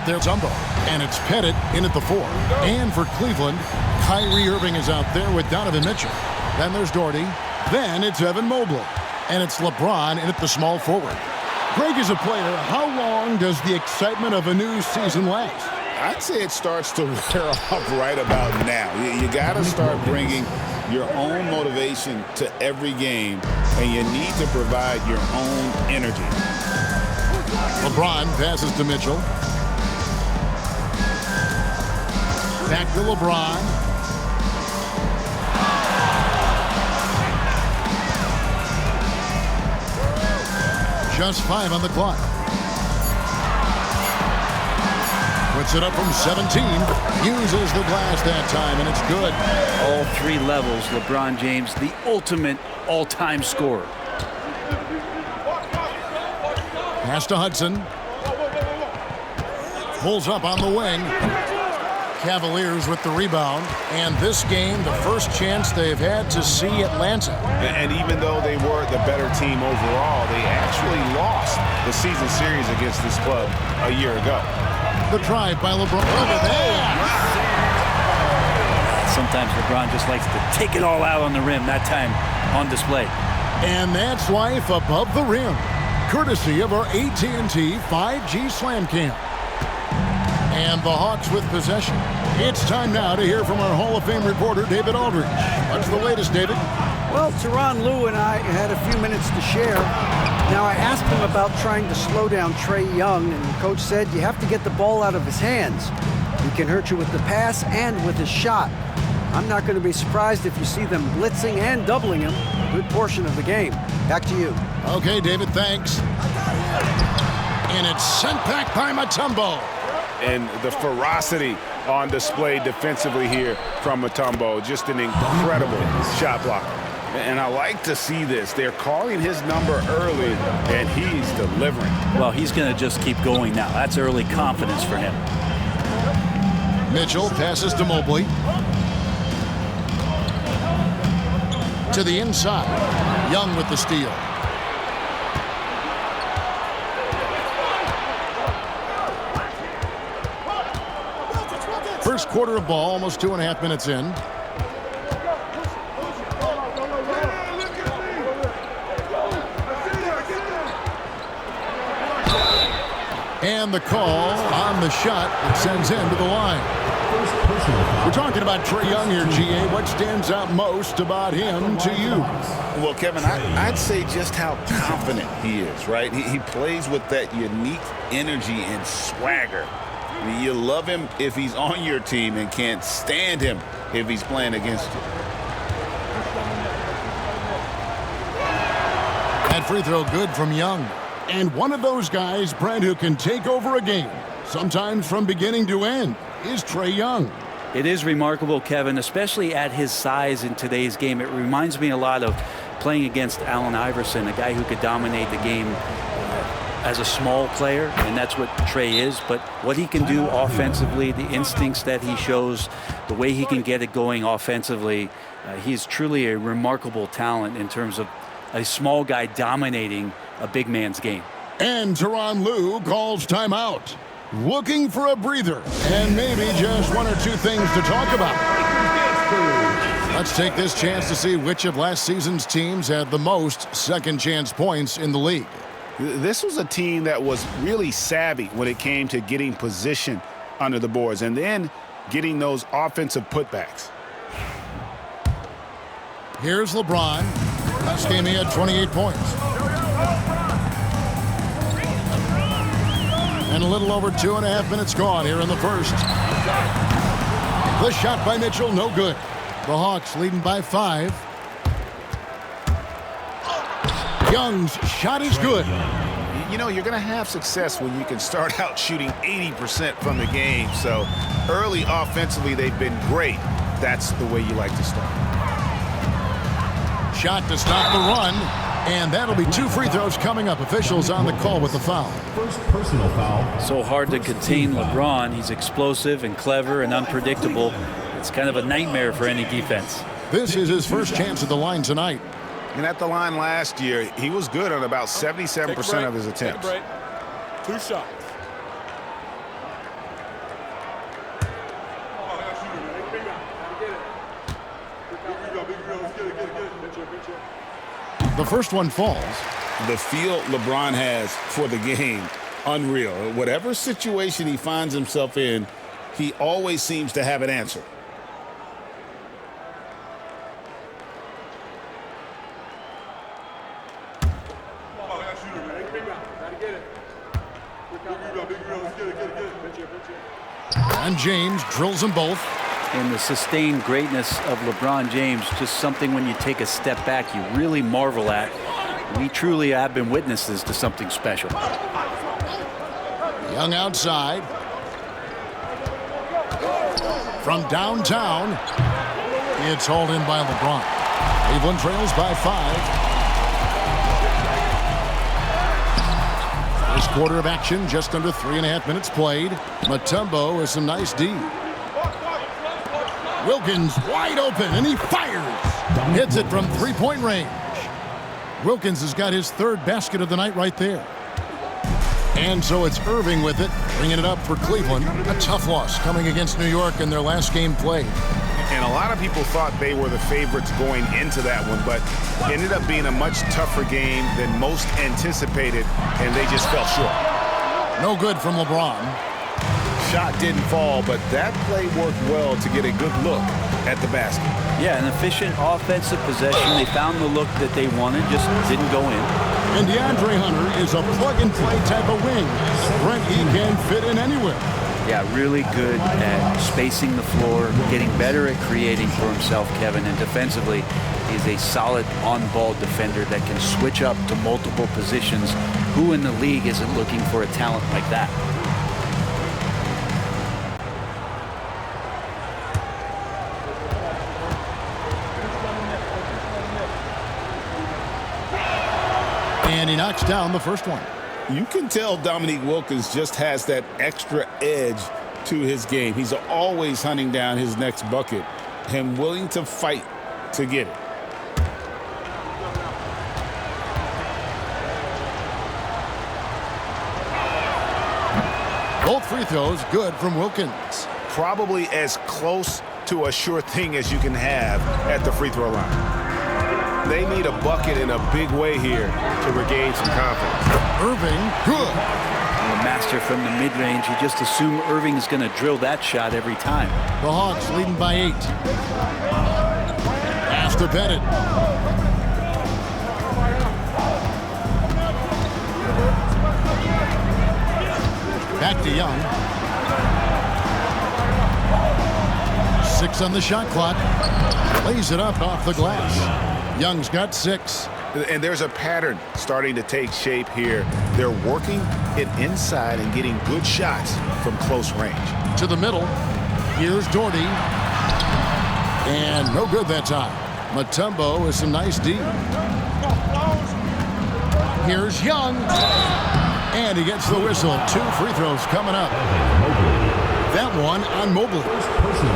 out there, Tumbo. And it's Pettit in at the 4. And for Cleveland, Kyrie Irving is out there with Donovan Mitchell. Then there's Doherty. Then it's Evan Mobley. And it's LeBron in at the small forward. Greg, is a player, how long does the excitement of a new season last? I'd say it starts to wear off right about now. You got to start bringing your own motivation to every game, and you need to provide your own energy. LeBron passes to Mitchell. Back to LeBron. Just 5 on the clock. Puts it up from 17. Uses the glass that time, and it's good. All 3 levels, LeBron James, the ultimate all-time scorer. Pass to Hudson. Pulls up on the wing. Cavaliers with the rebound. And this game, the first chance they've had to see Atlanta. And even though they were the better team overall, they actually lost the season series against this club a year ago. The drive by LeBron. Over there. Sometimes LeBron just likes to take it all out on the rim. That time on display. And that's life above the rim, courtesy of our AT&T 5G Slam Cam. And the Hawks with possession. It's time now to hear from our Hall of Fame reporter, David Aldridge. What's the latest, David? Well, Tyronn Lue and I had a few minutes to share. Now, I asked him about trying to slow down Trae Young, and the coach said you have to get the ball out of his hands. He can hurt you with the pass and with his shot. I'm not going to be surprised if you see them blitzing and doubling him a good portion of the game. Back to you. Okay, David, thanks. And it's sent back by Mutombo. And the ferocity on display defensively here from Mutombo. Just an incredible shot blocker. And I like to see this. They're calling his number early, and he's delivering. Well, he's going to just keep going now. That's early confidence for him. Mitchell passes to Mobley. To the inside. Young with the steal. First quarter of ball, almost 2.5 minutes in. And the call on the shot that sends him to the line. We're talking about Trae Young here, GA. What stands out most about him to you? Well, Kevin, I'd say just how confident he is, right? He plays with that unique energy and swagger. You love him if he's on your team and can't stand him if he's playing against you. That free throw good from Young. And one of those guys, Brent, who can take over a game, sometimes from beginning to end, is Trae Young. It is remarkable, Kevin, especially at his size in today's game. It reminds me a lot of playing against Allen Iverson, a guy who could dominate the game as a small player, and that's what Trae is. But what he can do offensively, the instincts that he shows, the way he can get it going offensively, he's truly a remarkable talent in terms of a small guy dominating a big man's game. And Tyronn Lue calls timeout, looking for a breather and maybe just 1 or 2 things to talk about. Let's take this chance to see which of last season's teams had the most second chance points in the league. This was a team that was really savvy when it came to getting position under the boards and then getting those offensive putbacks. Here's LeBron. Last game he had 28 points. And a little over 2.5 minutes gone here in the first. The shot by Mitchell, no good. The Hawks leading by 5. Young's shot is good. You know, you're going to have success when you can start out shooting 80% from the game. So early offensively, they've been great. That's the way you like to start. Shot to stop the run. And that'll be 2 free throws coming up. Officials on the call with the foul. First personal foul. So hard to contain LeBron. He's explosive and clever and unpredictable. It's kind of a nightmare for any defense. This is his first chance at the line tonight. And at the line last year, he was good on about 77% of his attempts. 2 shots. The first one falls. The feel LeBron has for the game, unreal. Whatever situation he finds himself in, he always seems to have an answer. And James drills them both. And the sustained greatness of LeBron James, just something when you take a step back, you really marvel at. We truly have been witnesses to something special. Young outside. From downtown, it's hauled in by LeBron. Cleveland trails by 5. First quarter of action, just under 3.5 minutes played. Mutombo with some nice D. Wilkins wide open, and he fires. Hits it from three-point range. Wilkins has got his third basket of the night right there. And so it's Irving with it, bringing it up for Cleveland. A tough loss coming against New York in their last game played. And a lot of people thought they were the favorites going into that one, but it ended up being a much tougher game than most anticipated, and they just fell short. No good from LeBron. Shot didn't fall, but that play worked well to get a good look at the basket. Yeah, an efficient offensive possession. They found the look that they wanted, just didn't go in. And DeAndre Hunter is a plug-and-play type of wing. Brent, he can fit in anywhere. Yeah, really good at spacing the floor, getting better at creating for himself, Kevin. And defensively, he's a solid on-ball defender that can switch up to multiple positions. Who in the league isn't looking for a talent like that? And he knocks down the first one. You can tell Dominique Wilkins just has that extra edge to his game. He's always hunting down his next bucket and willing to fight to get it. Both free throws good from Wilkins. Probably as close to a sure thing as you can have at the free throw line. They need a bucket in a big way here to regain some confidence. Irving, good. And a master from the mid-range. You just assume Irving is going to drill that shot every time. The Hawks leading by 8. Pass to Bennett. Back to Young. 6 on the shot clock. Lays it up off the glass. Young's got 6. And there's a pattern starting to take shape here. They're working it inside and getting good shots from close range. To the middle. Here's Doherty. And no good that time. Mutombo with some nice D. Here's Young. And he gets the whistle. 2 free throws coming up. That one on Mobley.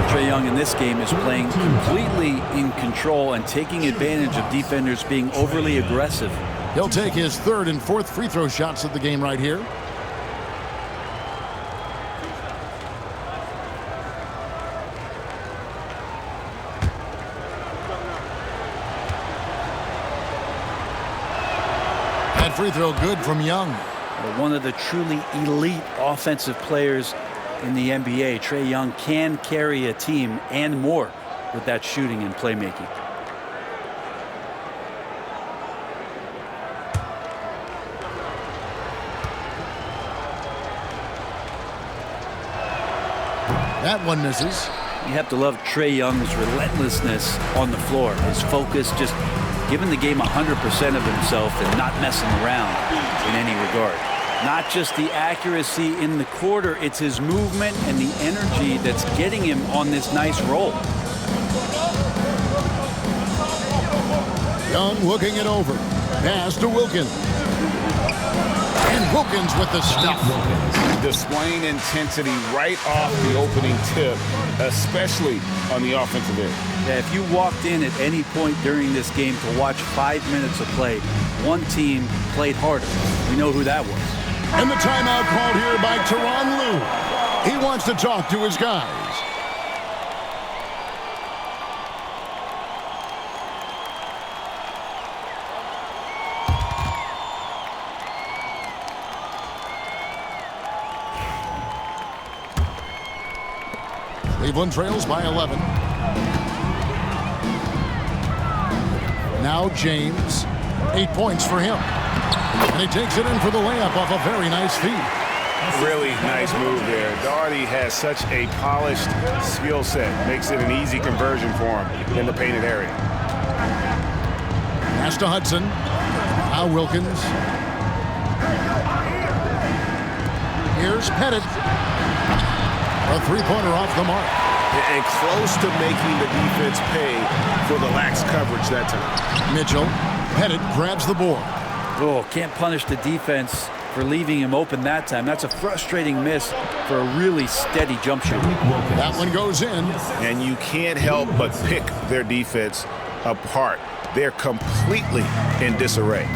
Trae Young in this game is playing completely in control and taking advantage of defenders being overly aggressive. He'll take his 3rd and 4th free throw shots of the game right here. That free throw good from Young. One of the truly elite offensive players in the NBA. Trae Young can carry a team and more with that shooting and playmaking. That one misses. You have to love Trae Young's relentlessness on the floor. His focus, just giving the game 100% of himself and not messing around in any regard. Not just the accuracy in the quarter, it's his movement and the energy that's getting him on this nice roll. Young looking it over. Pass to Wilkins. And Wilkins with the stuff. Displaying intensity right off the opening tip, especially on the offensive end. Yeah, if you walked in at any point during this game to watch 5 minutes of play, one team played harder. We know who that was. And the timeout called here by Tyronn Lue. He wants to talk to his guys. Cleveland trails by 11. Now James. 8 points for him. And he takes it in for the layup off a very nice feed. Really nice move there. Daugherty has such a polished skill set. Makes it an easy conversion for him in the painted area. Pass to Hudson. Now Wilkins. Here's Pettit. A three-pointer off the mark. And close to making the defense pay for the lax coverage that time. Mitchell. Pettit grabs the board. Oh, can't punish the defense for leaving him open that time. That's a frustrating miss for a really steady jump shooter. That one goes in. And you can't help but pick their defense apart. They're completely in disarray.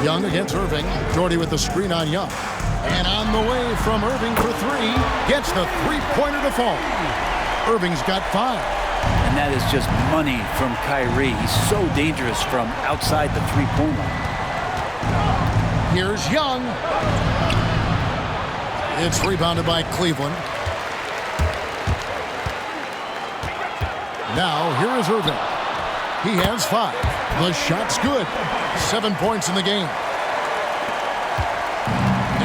Young against Irving. Jordy with the screen on Young. And on the way from Irving for three. Gets the three-pointer to fall. Irving's got 5. And that is just money from Kyrie. He's so dangerous from outside the three-point line. Here's Young. It's rebounded by Cleveland. Now here is Irving. He has 5. The shot's good. 7 points in the game.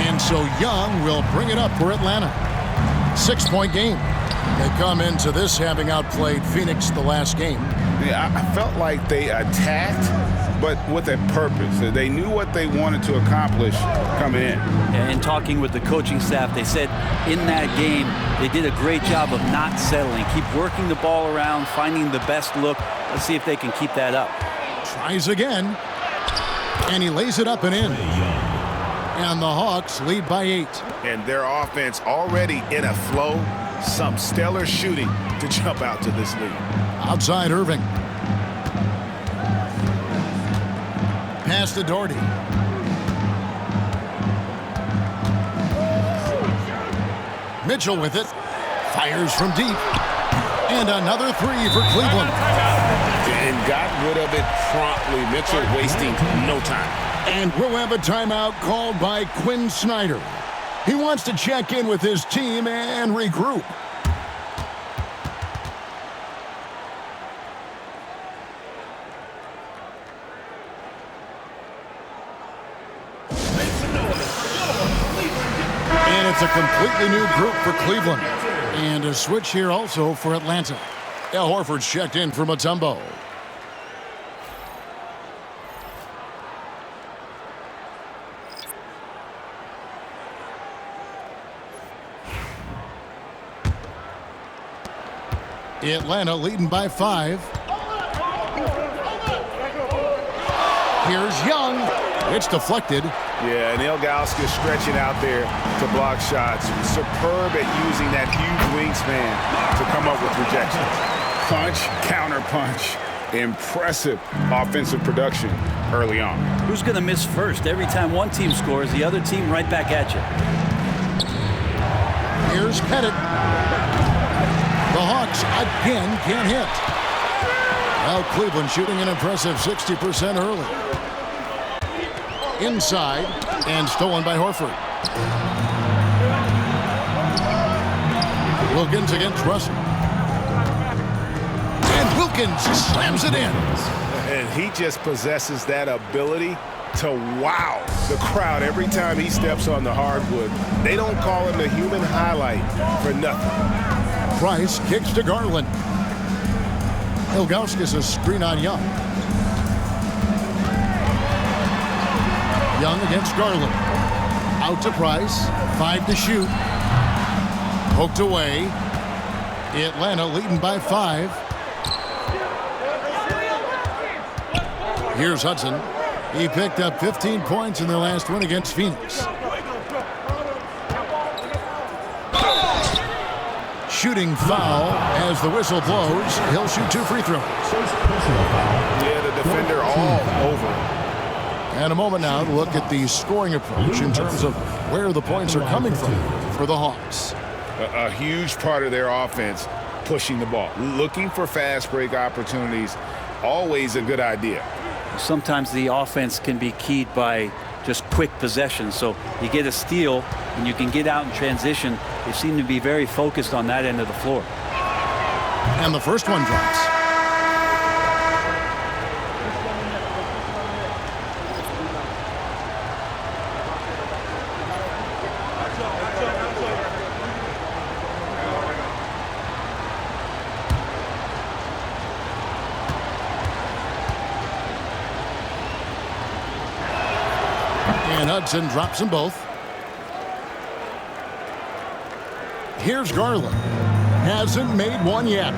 And so Young will bring it up for Atlanta. 6-point game. They come into this having outplayed Phoenix the last game. Yeah, I felt like they attacked, but with a purpose. They knew what they wanted to accomplish coming in. And talking with the coaching staff, they said in that game, they did a great job of not settling. Keep working the ball around, finding the best look. Let's see if they can keep that up. Tries again. And he lays it up and in. And the Hawks lead by 8. And their offense already in a flow. Some stellar shooting to jump out to this lead. Outside Irving. Pass to Daugherty. Mitchell with it. Fires from deep. And another three for Cleveland. And got rid of it promptly. Mitchell wasting no time. And we'll have a timeout called by Quinn Snyder. He wants to check in with his team and regroup. And it's a completely new group for Cleveland. And a switch here also for Atlanta. Al Horford's checked in for Mutombo. Atlanta leading by 5. Here's Young. It's deflected. Yeah, and Ilgauskas stretching out there to block shots. Superb at using that huge wingspan to come up with rejections. Punch, counter punch. Impressive offensive production early on. Who's going to miss first? Every time one team scores, the other team right back at you. Here's Pettit. The Hawks again can't hit. Well, Cleveland shooting an impressive 60% early. Inside and stolen by Horford. Wilkins against Russell. And Wilkins slams it in. And he just possesses that ability to wow the crowd every time he steps on the hardwood. They don't call him the human highlight for nothing. Price kicks to Garland. Ilgauskas a screen on Young. Young against Garland. Out to Price. 5 to shoot. Poked away. Atlanta leading by 5. Here's Hudson. He picked up 15 points in their last win against Phoenix. Shooting foul as the whistle blows. He'll shoot 2 free throws. Yeah, the defender all over. And a moment now to look at the scoring approach in terms of where the points are coming from for the Hawks. A huge part of their offense, pushing the ball. Looking for fast break opportunities, always a good idea. Sometimes the offense can be keyed by just quick possession. So you get a steal and you can get out in transition. They seem to be very focused on that end of the floor. And the first one drops. And Hudson drops them both. Here's Garland. Hasn't made one yet.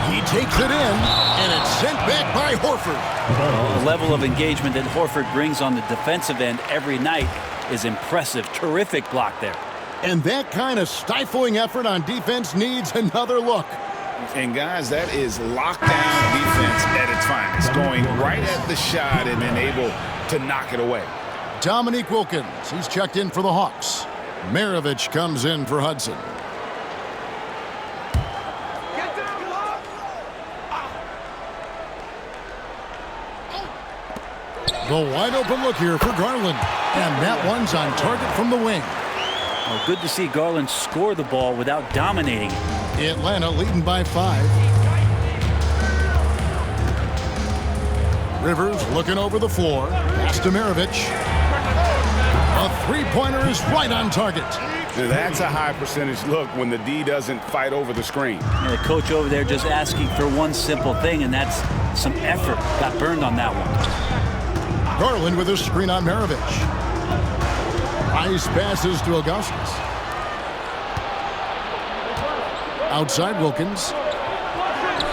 He takes it in, and it's sent back by Horford. The level of engagement that Horford brings on the defensive end every night is impressive. Terrific block there. And that kind of stifling effort on defense needs another look. And guys, that is lockdown defense at its finest, going right at the shot and then able to knock it away. Dominique Wilkins, he's checked in for the Hawks. Maravich comes in for Hudson. The wide open look here for Garland. And that one's on target from the wing. Well, good to see Garland score the ball without dominating it. Atlanta leading by 5. Rivers looking over the floor. Pass to Maravich. A three-pointer is right on target. Now that's a high percentage look when the D doesn't fight over the screen. And the coach over there just asking for one simple thing, and that's some effort. Got burned on that one. Garland with a screen on Maravich. Nice passes to Augustus. Outside Wilkins.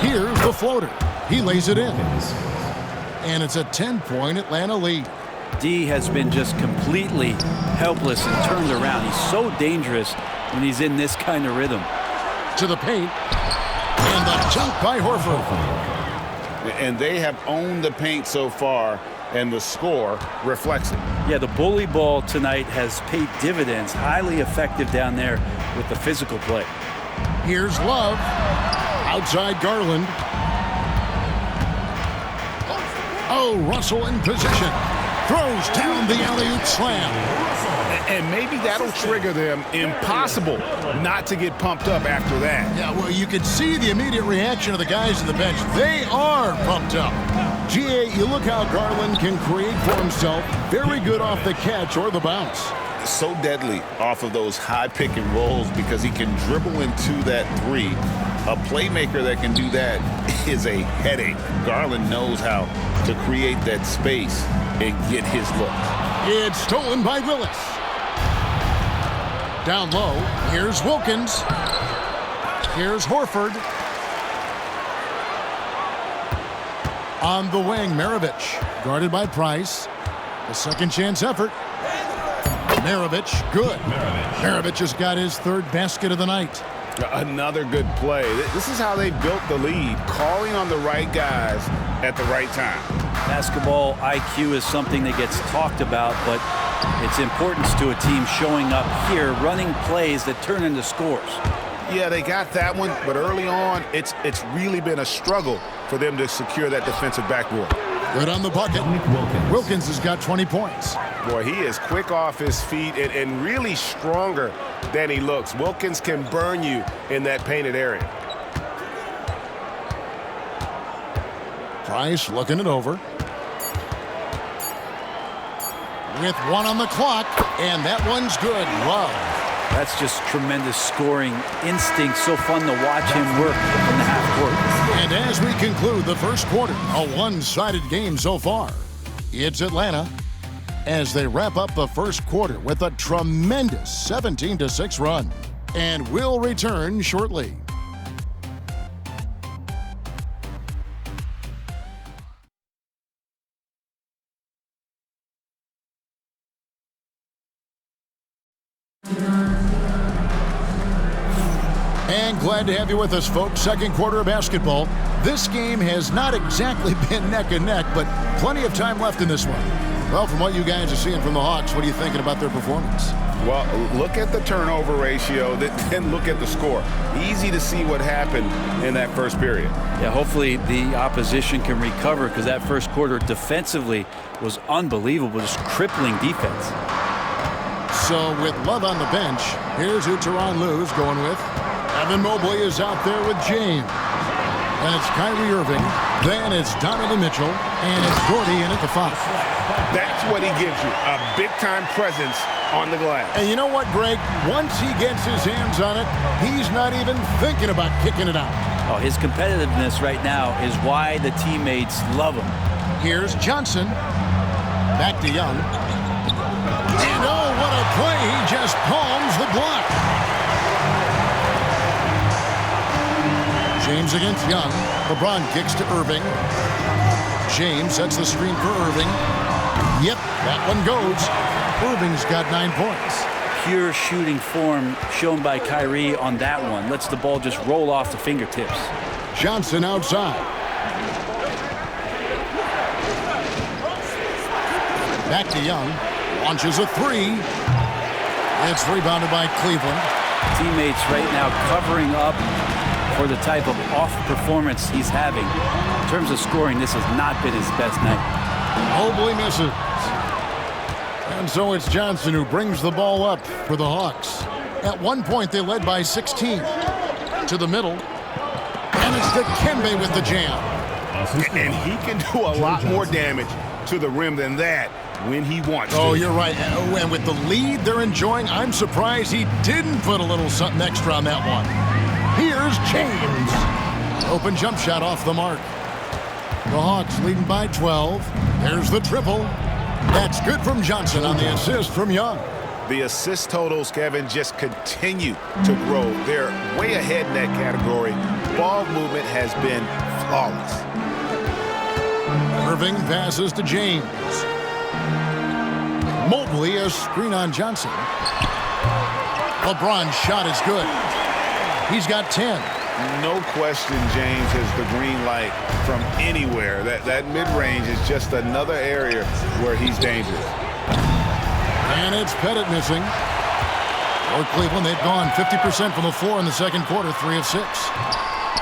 Here's the floater. He lays it in. And it's a 10-point Atlanta lead. D has been just completely helpless and turned around. He's so dangerous when he's in this kind of rhythm. To the paint. And the jump by Horford. And they have owned the paint so far, and the score reflects it. Yeah, the bully ball tonight has paid dividends. Highly effective down there with the physical play. Here's Love. Outside Garland. Oh, Russell in position. Throws down the alley-oop slam. And maybe that'll trigger them. Impossible not to get pumped up after that. Yeah, well, you can see the immediate reaction of the guys on the bench. They are pumped up. GA, you look how Garland can create for himself. Very good off the catch or the bounce. So deadly off of those high pick and rolls because he can dribble into that three. A playmaker that can do that is a headache. Garland knows how to create that space and get his look. It's stolen by Willis. Down low, here's Wilkins. Here's Horford. On the wing, Maravich, guarded by Price. The second chance effort. Maravich, good. Maravich has got his third basket of the night. Another good play. This is how they built the lead, calling on the right guys at the right time. Basketball IQ is something that gets talked about, but its importance to a team showing up here, running plays that turn into scores. Yeah, they got that one, but early on, it's really been a struggle for them to secure that defensive backboard. Good on the bucket. Wilkins has got 20 points. Boy, he is quick off his feet and really stronger than he looks. Wilkins can burn you in that painted area. Price looking it over. With one on the clock, and that one's good. Love. That's just tremendous scoring instinct. So fun to watch him work in the half court. And as we conclude the first quarter, a one-sided game so far. It's Atlanta as they wrap up the first quarter with a tremendous 17-6 run. And we'll return shortly. And glad to have you with us, folks. Second quarter of basketball. This game has not exactly been neck and neck, but plenty of time left in this one. Well, from what you guys are seeing from the Hawks, what are you thinking about their performance? Well, look at the turnover ratio, then look at the score. Easy to see what happened in that first period. Yeah, hopefully the opposition can recover, because that first quarter defensively was unbelievable, just crippling defense. So with Love on the bench, here's who Tyronn Lue's going with. Evan Mobley is out there with James. And it's Kyrie Irving. Then it's Donovan Mitchell. And it's Gordy in at the 5. That's what he gives you, a big-time presence on the glass. And you know what, Greg? Once he gets his hands on it, he's not even thinking about kicking it out. Oh, his competitiveness right now is why the teammates love him. Here's Johnson. Back to Young. And oh, what a play. He just palms the block. James against Young. LeBron kicks to Irving. James sets the screen for Irving. Yep, that one goes. Irving's got 9 points. Pure shooting form shown by Kyrie on that one. Lets the ball just roll off the fingertips. Johnson outside. Back to Young. Launches a 3. It's rebounded by Cleveland. Teammates right now covering up for the type of off performance he's having. In terms of scoring, this has not been his best night. Mobley misses. And so it's Johnson who brings the ball up for the Hawks. At one point, they led by 16. To the middle. And it's Dikembe with the jam. And he can do a lot more damage to the rim than that when he wants to. Oh, you're right. And with the lead they're enjoying, I'm surprised he didn't put a little something extra on that one. Here's James. Open jump shot off the mark. The Hawks leading by 12. There's the triple. That's good from Johnson on the assist from Young. The assist totals, Kevin, just continue to grow. They're way ahead in that category. Ball movement has been flawless. Irving passes to James. Mobley, a screen on Johnson. LeBron's shot is good. He's got 10. No question James has the green light from anywhere. That mid-range is just another area where he's dangerous. And it's Pettit missing. For Cleveland, they've gone 50% from the floor in the second quarter, 3 of 6.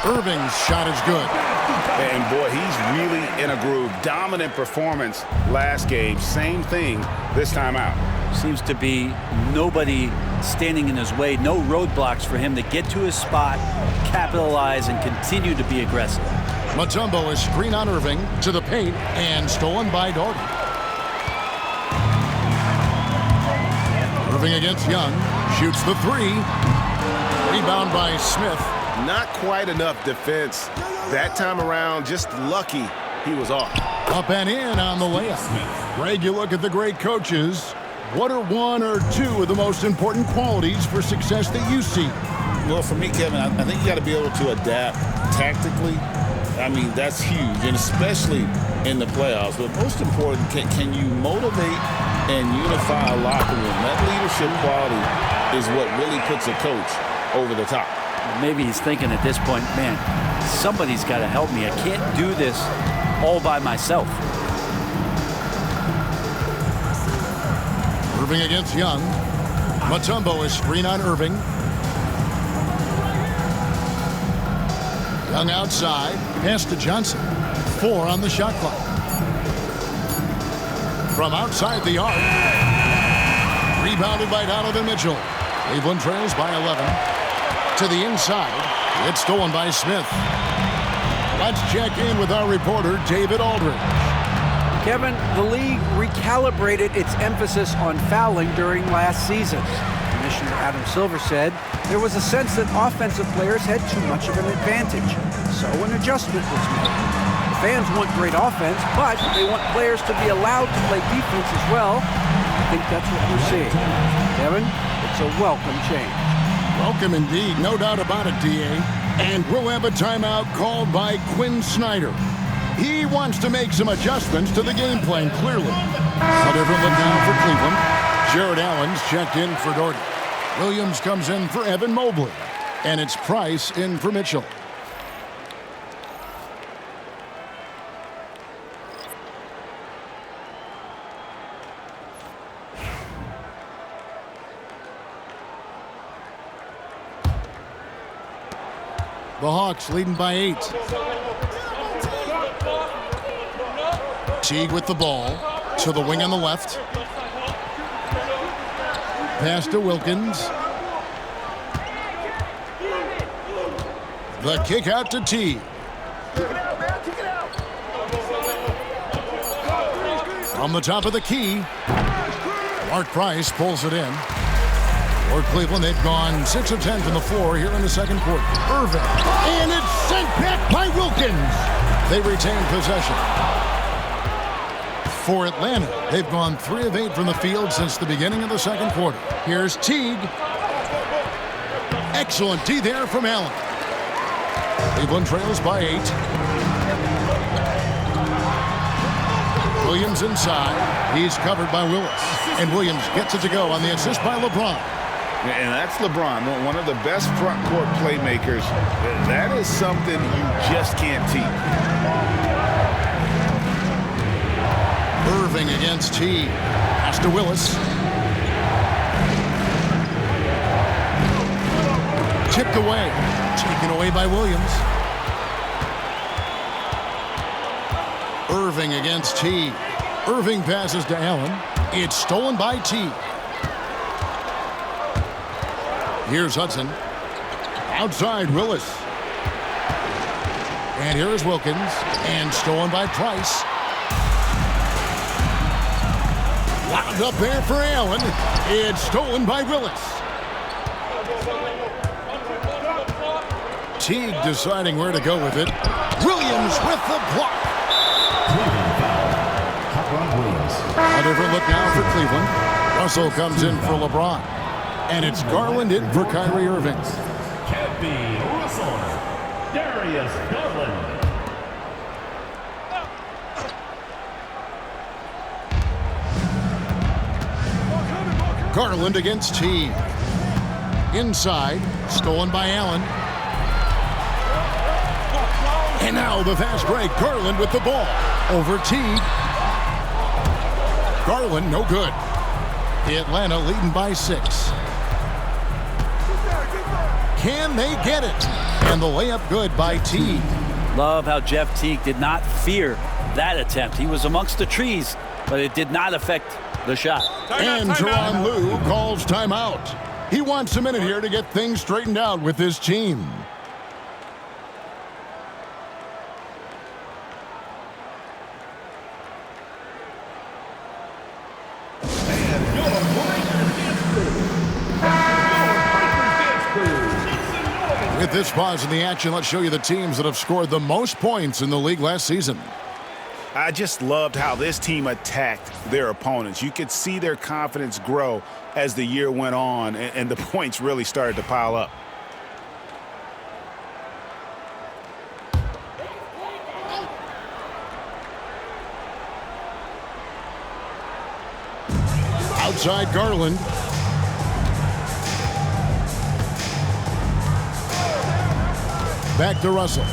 Irving's shot is good. And boy, he's really in a groove. Dominant performance last game. Same thing this time out. Seems to be nobody standing in his way. No roadblocks for him to get to his spot, capitalize, and continue to be aggressive. Mutombo is screen on Irving to the paint and stolen by Doherty. Irving against Young. Shoots the 3. Rebound by Smith. Not quite enough defense that time around. Just lucky he was off. Up and in on the layup. Greg, you look at the great coaches. What are 1 or 2 of the most important qualities for success that you see? Well, for me, Kevin, I think you got to be able to adapt tactically. I mean, that's huge, and especially in the playoffs. But most important, can you motivate and unify a locker room? That leadership quality is what really puts a coach over the top. Maybe he's thinking at this point, man, somebody's got to help me. I can't do this all by myself. Irving against Young. Mutombo is screen on Irving. Young outside. Pass to Johnson. 4 on the shot clock. From outside the arc. Rebounded by Donovan Mitchell. Cleveland trails by 11. To the inside. It's stolen by Smith. Let's check in with our reporter, David Aldridge. Kevin, the league recalibrated its emphasis on fouling during last season. Commissioner Adam Silver said there was a sense that offensive players had too much of an advantage, so an adjustment was made. The fans want great offense, but they want players to be allowed to play defense as well. I think that's what we're seeing. Kevin, it's a welcome change. Welcome indeed, no doubt about it, D.A. And we'll have a timeout called by Quinn Snyder. He wants to make some adjustments to the game plan, clearly. A different look now for Cleveland. Jared Allen's checked in for Doherty. Williams comes in for Evan Mobley. And it's Price in for Mitchell. The Hawks leading by 8. Teague with the ball to the wing on the left. Pass to Wilkins. The kick out to Teague. From the top of the key, Mark Price pulls it in. For Cleveland, they've gone 6 of 10 from the floor here in the second quarter. Irving, and it's sent back by Wilkins. They retain possession. For Atlanta, they've gone 3 of 8 from the field since the beginning of the second quarter. Here's Teague. Excellent D there from Allen. Cleveland trails by 8. Williams inside. He's covered by Willis. And Williams gets it to go on the assist by LeBron. And that's LeBron, one of the best front court playmakers. That is something you just can't teach. Irving against Teague. Pass to Willis. Tipped away. Taken away by Williams. Irving against Teague. Irving passes to Allen. It's stolen by Teague. Here's Hudson. Outside, Willis. And here is Wilkins. And stolen by Price. Lobbed up there for Allen. It's stolen by Willis. Teague deciding where to go with it. Williams with the block. A different look now for Cleveland. Russell comes in for LeBron. And it's Garland in for Kyrie Irving. Russell. Darius Garland. Garland against Teague. Inside, stolen by Allen. And now the fast break. Garland with the ball. Over Teague. Garland, no good. Atlanta leading by 6. Can they get it? And the layup good by Teague. Love how Jeff Teague did not fear that attempt. He was amongst the trees, but it did not affect the shot. And Tyronn Lue calls timeout. He wants a minute here to get things straightened out with his team. With this pause in the action, let's show you the teams that have scored the most points in the league last season. I just loved how this team attacked their opponents. You could see their confidence grow as the year went on, and the points really started to pile up. Outside Garland. Back to Russell.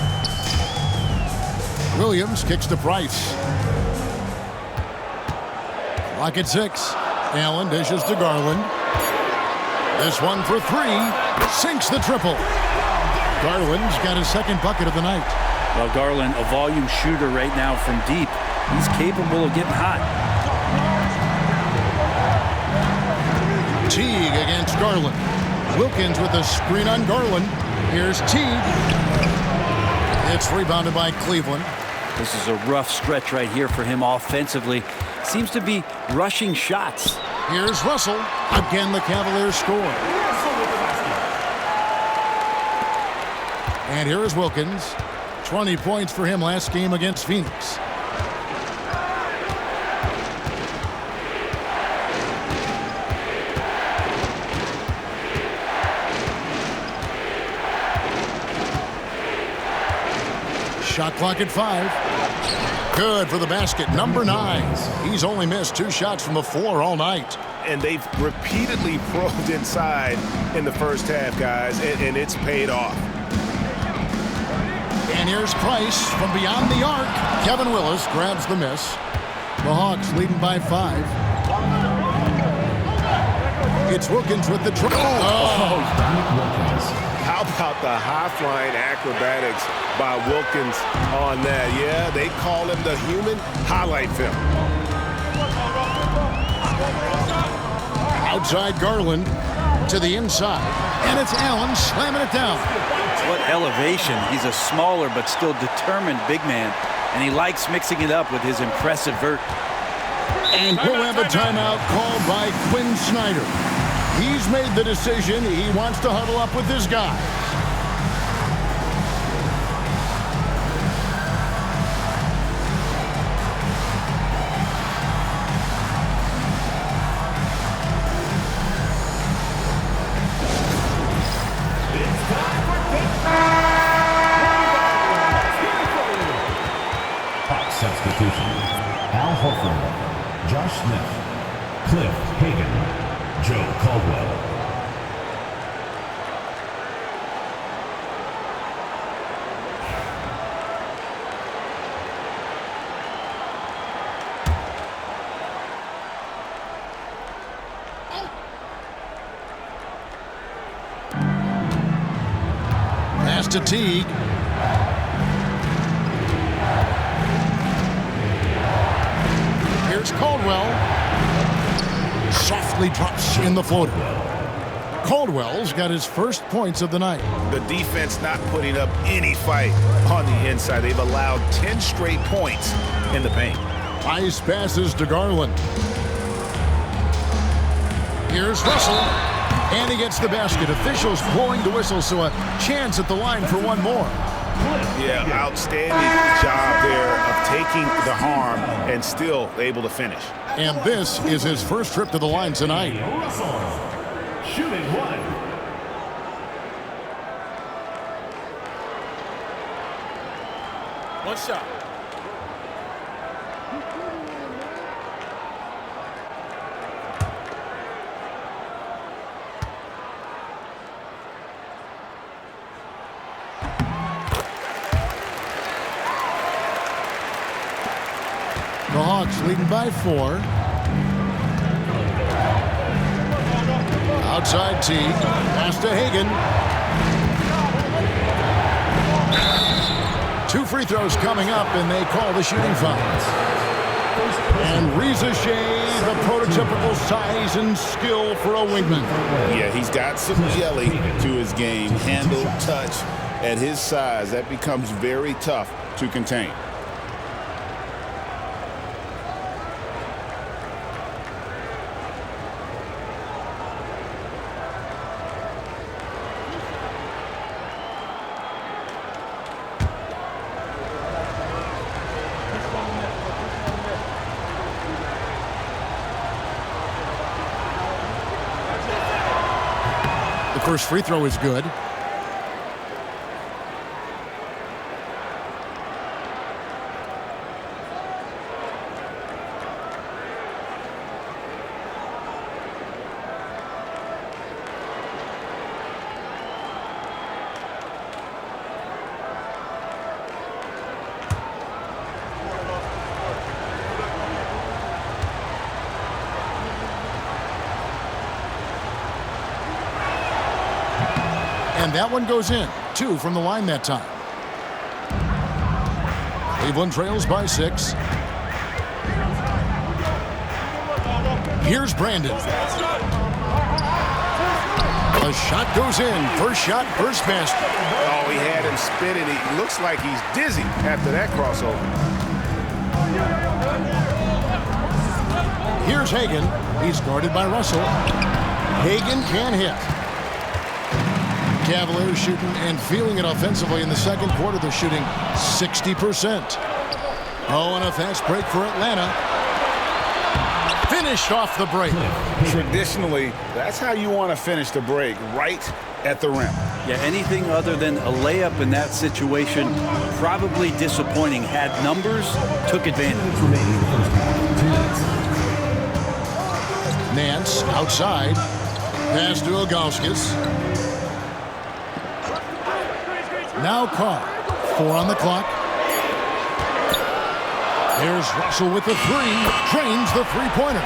Williams kicks to Price. Clock at 6. Allen dishes to Garland. This one for 3. Sinks the triple. Garland's got his second bucket of the night. Well, Garland, a volume shooter right now from deep. He's capable of getting hot. Teague against Garland. Wilkins with a screen on Garland. Here's Teague. It's rebounded by Cleveland. This is a rough stretch right here for him offensively. Seems to be rushing shots. Here's Russell. Again, the Cavaliers score. And here is Wilkins. 20 points for him last game against Phoenix. Shot clock at 5. Good for the basket, number 9. He's only missed 2 shots from the floor all night. And they've repeatedly probed inside in the first half, guys, and it's paid off. And here's Price from beyond the arc. Kevin Willis grabs the miss. The Hawks leading by 5. It's Wilkins with the triple. How about the high-flying acrobatics by Wilkins on that? Yeah, they call him the human highlight film. Outside Garland to the inside. And it's Allen slamming it down. What elevation. He's a smaller but still determined big man. And he likes mixing it up with his impressive vert. And we'll have a timeout called by Quinn Snyder. He's made the decision. He wants to huddle up with his guys. Substitution. Al Horford, Josh Smith, Cliff Hagan, Joe Caldwell. Pass to Teague. Here's Caldwell. Softly drops in the floater. Caldwell's got his first points of the night. The defense not putting up any fight on the inside. They've allowed 10 straight points in the paint. Nice passes to Garland. Here's Russell. And he gets the basket. Officials blowing the whistle, so a chance at the line for one more. Yeah, outstanding job there of taking the harm and still able to finish. And this is his first trip to the line tonight. Shooting one. One shot. The Hawks leading by 4. Outside Teague. Pass to Hagan. 2 free throws coming up, and they call the shooting foul. And Reza Shea, the prototypical size and skill for a wingman. Yeah, he's got some jelly to his game. Handle, touch. At his size, that becomes very tough to contain. The first free throw is good. And that one goes in. 2 from the line that time. Cleveland trails by 6. Here's Brandon. A shot goes in. First shot, first basket. Oh, he had him spinning. He looks like he's dizzy after that crossover. Here's Hagan. He's guarded by Russell. Hagan can't hit. Cavaliers shooting and feeling it offensively in the second quarter. They're shooting 60%. Oh, and a fast break for Atlanta. Finished off the break. Traditionally, that's how you want to finish the break, right at the rim. Yeah, anything other than a layup in that situation, probably disappointing. Had numbers, took advantage. Nance outside. Pass to Ilgauskas. Now Carr. 4 on the clock. Here's Russell with the 3. Drains the three-pointer.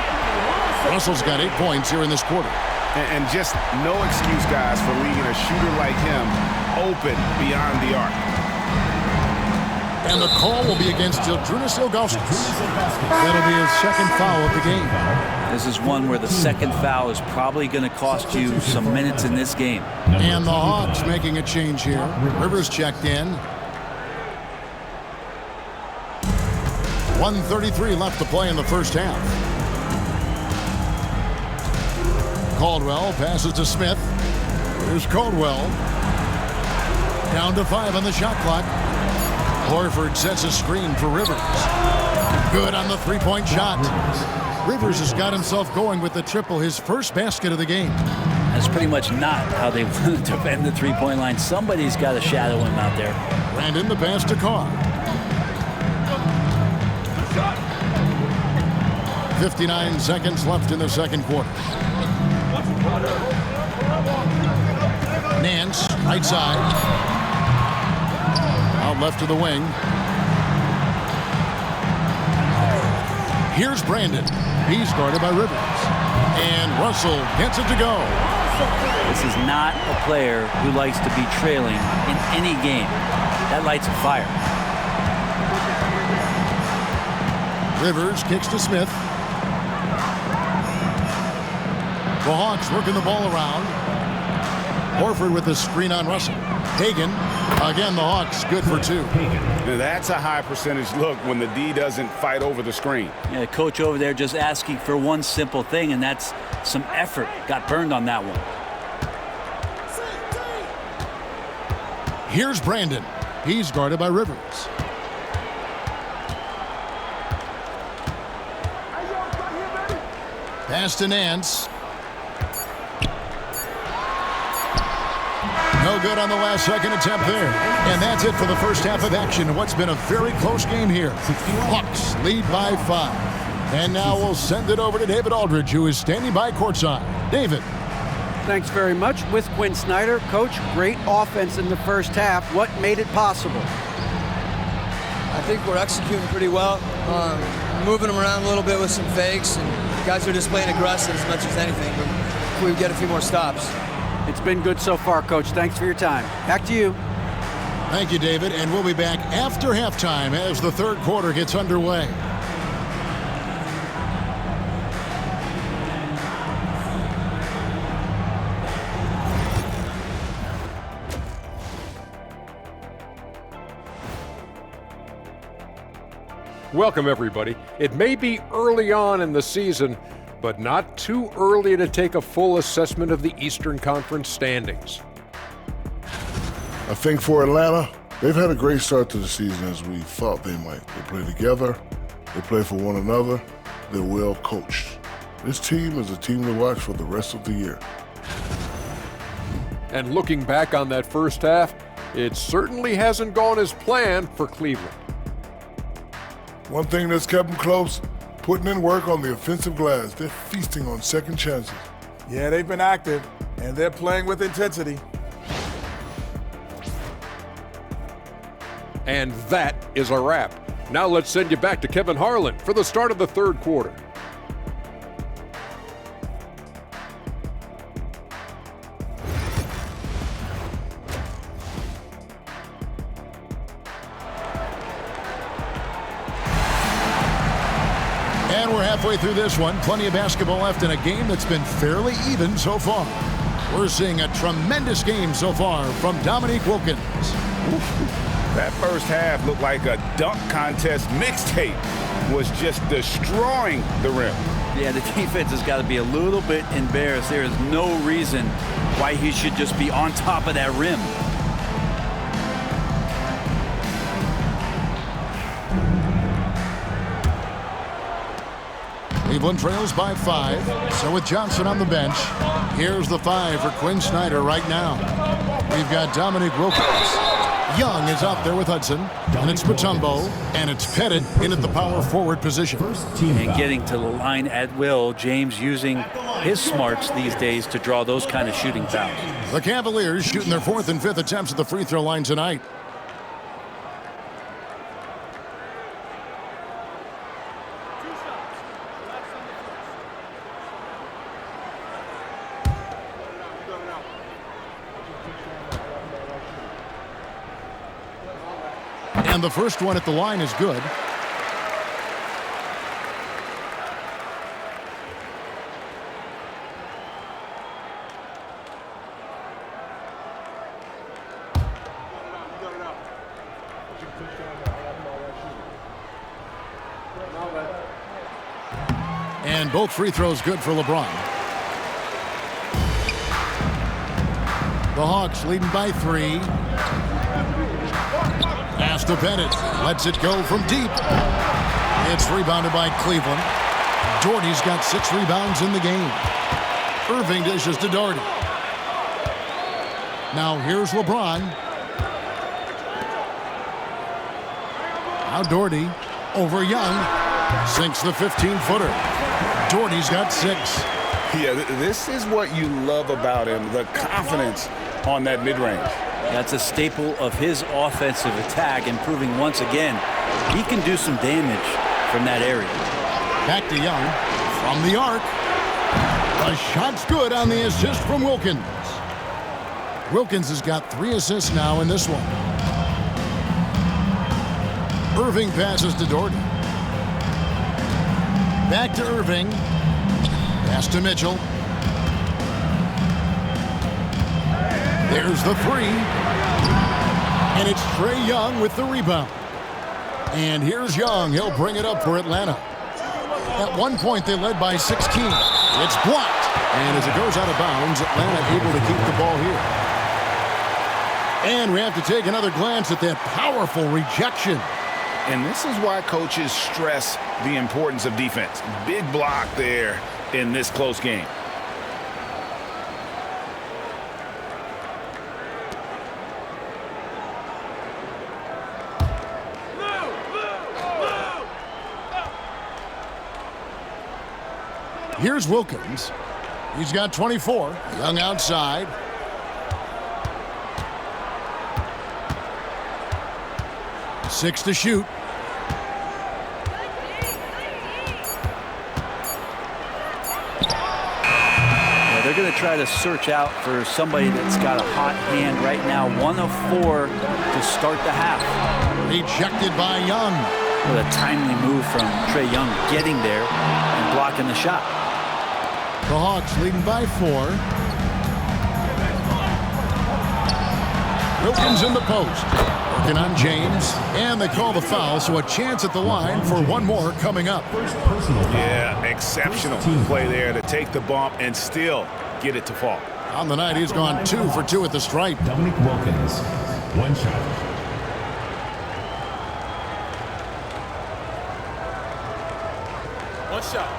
Russell's got 8 points here in this quarter. And just no excuse, guys, for leaving a shooter like him open beyond the arc. And the call will be against Ildrunas Ilgauskas. That'll be his second foul of the game. This is one where the second foul is probably going to cost you some minutes in this game. And the Hawks making a change here. Rivers checked in. 1:33 left to play in the first half. Caldwell passes to Smith. Here's Caldwell. Down to 5 on the shot clock. Horford sets a screen for Rivers. Good on the three-point shot. Rivers has got himself going with the triple, his first basket of the game. That's pretty much not how they want to defend the three-point line. Somebody's got to shadow him out there. Brandon the pass to Carr. 59 seconds left in the second quarter. Nance, right side. Out left to the wing. Here's Brandon. He's guarded by Rivers. And Russell gets it to go. This is not a player who likes to be trailing in any game. That lights a fire. Rivers kicks to Smith. The Hawks working the ball around. Horford with the screen on Russell. Hagan, again the Hawks, good for 2. Now that's a high percentage look when the D doesn't fight over the screen. Yeah, the coach over there just asking for one simple thing, and that's some effort. Got burned on that one. Here's Brandon. He's guarded by Rivers. Pass to Nance. No good on the last second attempt there. And that's it for the first half of action in what's been a very close game here. Hawks lead by 5. And now we'll send it over to David Aldridge, who is standing by courtside. David. Thanks very much. With Quinn Snyder, Coach, great offense in the first half. What made it possible? I think we're executing pretty well. Moving them around a little bit with some fakes, and guys are just playing aggressive as much as anything. But if we get a few more stops. It's been good so far, Coach. Thanks for your time. Back to you. Thank you, David. And we'll be back after halftime as the third quarter gets underway. Welcome, everybody. It may be early on in the season, but not too early to take a full assessment of the Eastern Conference standings. I think for Atlanta, they've had a great start to the season as we thought they might. They play together, they play for one another, they're well coached. This team is a team to watch for the rest of the year. And looking back on that first half, it certainly hasn't gone as planned for Cleveland. One thing that's kept them close, putting in work on the offensive glass. They're feasting on second chances. Yeah, they've been active, and they're playing with intensity. And that is a wrap. Now let's send you back to Kevin Harlan for the start of the third quarter. And we're halfway through this one. Plenty of basketball left in a game that's been fairly even so far. We're seeing a tremendous game so far from Dominique Wilkins. That first half looked like a dunk contest mixtape. Was just destroying the rim. Yeah, the defense has got to be a little bit embarrassed. There is no reason why he should just be on top of that rim. Cleveland trails by 5. So with Johnson on the bench, here's the 5 for Quinn Snyder right now. We've got Dominique Wilkins. Young is out there with Hudson, and it's Mutombo, and it's Pettit in at the power forward position. And getting to the line at will, James using his smarts these days to draw those kind of shooting fouls. The Cavaliers shooting their 4th and 5th attempts at the free throw line tonight. And the first one at the line is good. And both free throws good for LeBron. The Hawks leading by 3. Pass to Bennett. Lets it go from deep. It's rebounded by Cleveland. Doherty's got 6 rebounds in the game. Irving dishes to Doherty. Now here's LeBron. Now Doherty over Young. Sinks the 15-footer. Doherty's got 6. Yeah, this is what you love about him, the confidence on that mid-range. That's a staple of his offensive attack, and proving once again he can do some damage from that area. Back to Young from the arc. The shot's good on the assist from Wilkins. Wilkins has got 3 assists now in this one. Irving passes to Doherty. Back to Irving. Pass to Mitchell. There's the 3. And it's Trae Young with the rebound. And here's Young. He'll bring it up for Atlanta. At one point, they led by 16. It's blocked. And as it goes out of bounds, Atlanta able to keep the ball here. And we have to take another glance at that powerful rejection. And this is why coaches stress the importance of defense. Big block there in this close game. Here's Wilkins. He's got 24. Young outside. Six to shoot. They're going to try to search out for somebody that's got a hot hand right now. 1 of 4 to start the half. Rejected by Young. What a timely move from Trae Young getting there and blocking the shot. The Hawks leading by 4. Wilkins in the post. Working on James. And they call the foul, so a chance at the line for one more coming up. Yeah, exceptional play there to take the bump and still get it to fall. On the night, he's gone 2 for 2 at the stripe. Dominic Wilkins, 1 shot. One shot.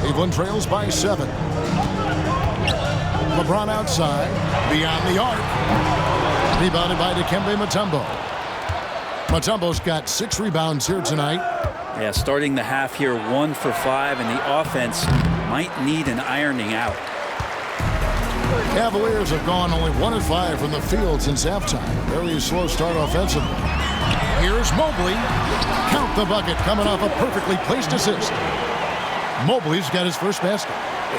Cleveland trails by 7. LeBron outside, beyond the arc. Rebounded by Dikembe Mutombo. Mutombo's got 6 rebounds here tonight. Yeah, starting the half here 1 for 5, and the offense might need an ironing out. Cavaliers have gone only 1 of 5 from the field since halftime. Very slow start offensively. Here's Mobley. Count the bucket coming off a perfectly placed assist. Mobley's got his first basket.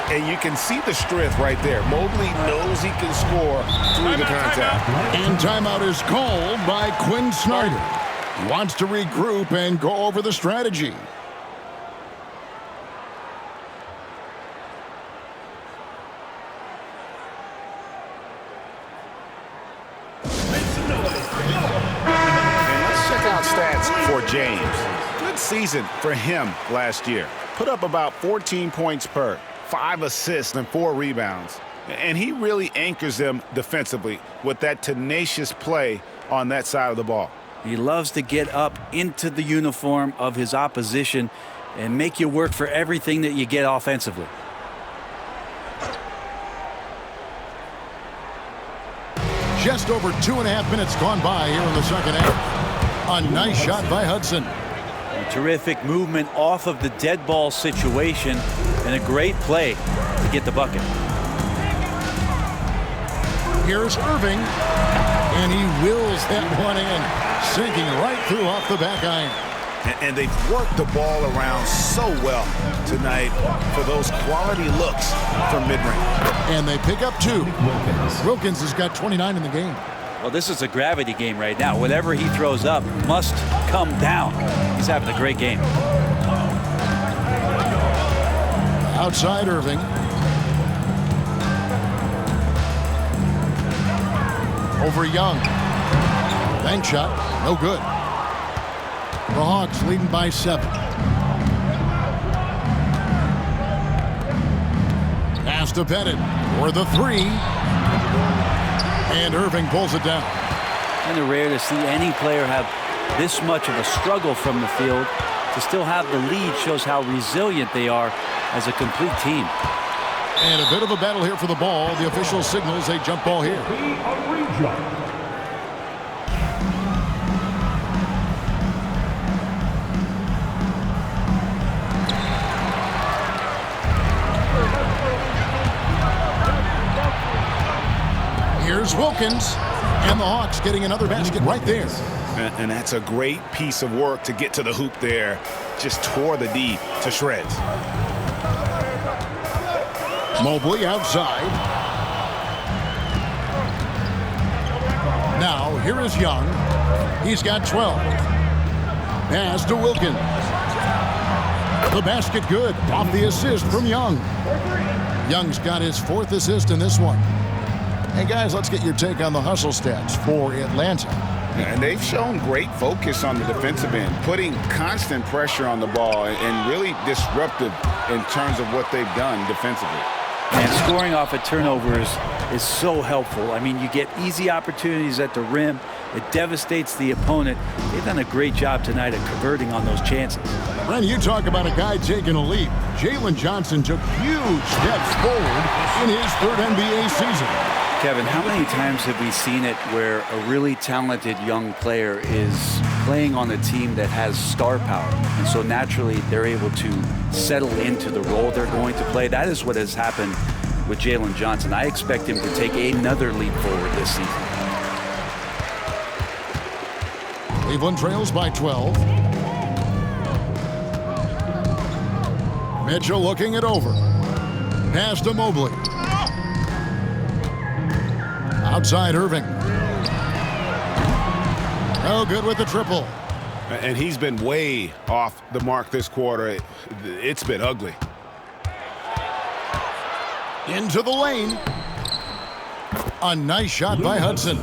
And you can see the strength right there. Mobley knows he can score through the contact. And timeout is called by Quinn Snyder. He wants to regroup and go over the strategy. And let's check out stats for James. Good season for him last year. Put up about 14 points per, 5 assists and 4 rebounds. And he really anchors them defensively with that tenacious play on that side of the ball. He loves to get up into the uniform of his opposition and make you work for everything that you get offensively. Just over 2.5 minutes gone by here in the second half. A nice shot by Hudson. A terrific movement off of the dead ball situation and a great play to get the bucket. Here's Irving. And he wills that one in, sinking right through off the back iron. And they've worked the ball around so well tonight for those quality looks from mid-range. And they pick up 2. Wilkins has got 29 in the game. Well, this is a gravity game right now. Whatever he throws up must come down. He's having a great game. Outside Irving. Over Young. Bank shot, no good. The Hawks leading by 7. Pass to Pettit for the 3. And Irving pulls it down. Kind of rare to see any player have this much of a struggle from the field. To still have the lead shows how resilient they are as a complete team. And a bit of a battle here for the ball. The official signals a jump ball here. Here's Wilkins, and the Hawks getting another basket right there. And that's a great piece of work to get to the hoop there. Just tore the D to shreds. Mobley outside. Now, here is Young. He's got 12. Pass to Wilkins. The basket good. Off the assist from Young. Young's got his 4th assist in this one. Hey, guys, let's get your take on the hustle stats for Atlanta. And they've shown great focus on the defensive end, putting constant pressure on the ball and really disruptive in terms of what they've done defensively. And scoring off of turnovers is so helpful. I mean, you get easy opportunities at the rim. It devastates the opponent. They've done a great job tonight at converting on those chances. Ren, you talk about a guy taking a leap. Jalen Johnson took huge steps forward in his 3rd NBA season. Kevin, how many times have we seen it where a really talented young player is playing on a team that has star power, and so naturally they're able to settle into the role they're going to play? That is what has happened with Jalen Johnson. I expect him to take another leap forward this season. Cleveland trails by 12. Mitchell looking it over. Pass to Mobley. Outside Irving. Oh, good with the triple. And he's been way off the mark this quarter. It's been ugly. Into the lane. A nice shot by Hudson.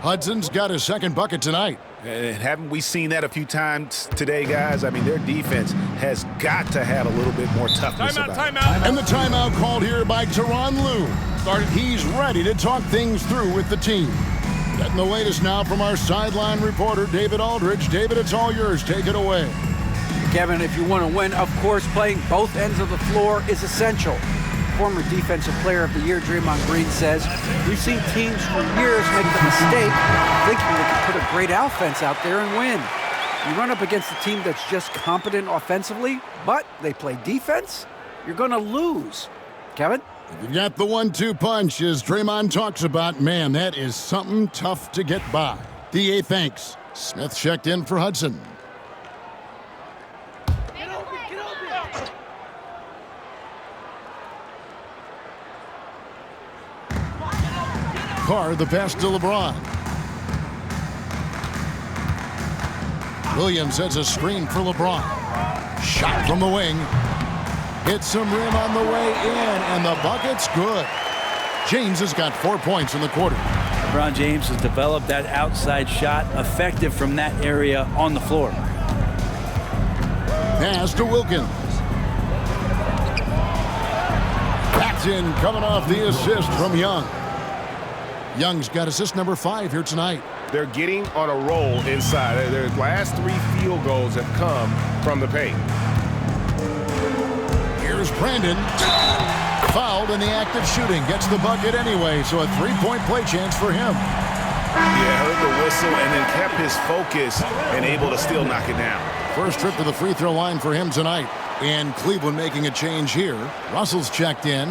Hudson's got his 2nd bucket tonight. And haven't we seen that a few times today, guys? I mean, their defense has got to have a little bit more toughness about it. Timeout. And the timeout called here by Tyronn Lue. He's ready to talk things through with the team. Getting the latest now from our sideline reporter, David Aldridge. David, it's all yours. Take it away. Kevin, if you want to win, of course, playing both ends of the floor is essential. Former Defensive Player of the Year, Draymond Green, says, we've seen teams for years make the mistake thinking they can put a great offense out there and win. You run up against a team that's just competent offensively, but they play defense, you're going to lose. Kevin? You got the 1-2 punch, as Draymond talks about. Man, that is something tough to get by. DA thanks. Smith checked in for Hudson. Carr, the pass to LeBron. Williams has a screen for LeBron. Shot from the wing. Hits some rim on the way in, and the bucket's good. James has got 4 points in the quarter. LeBron James has developed that outside shot, effective from that area on the floor. Pass to Wilkins. Paxton coming off the assist from Young. Young's got assist number 5 here tonight. They're getting on a roll inside. Their last 3 field goals have come from the paint. Here's Brandon. Fouled in the act of shooting. Gets the bucket anyway, so a 3-point play chance for him. Yeah, heard the whistle and then kept his focus and able to still knock it down. First trip to the free throw line for him tonight. And Cleveland making a change here. Russell's checked in.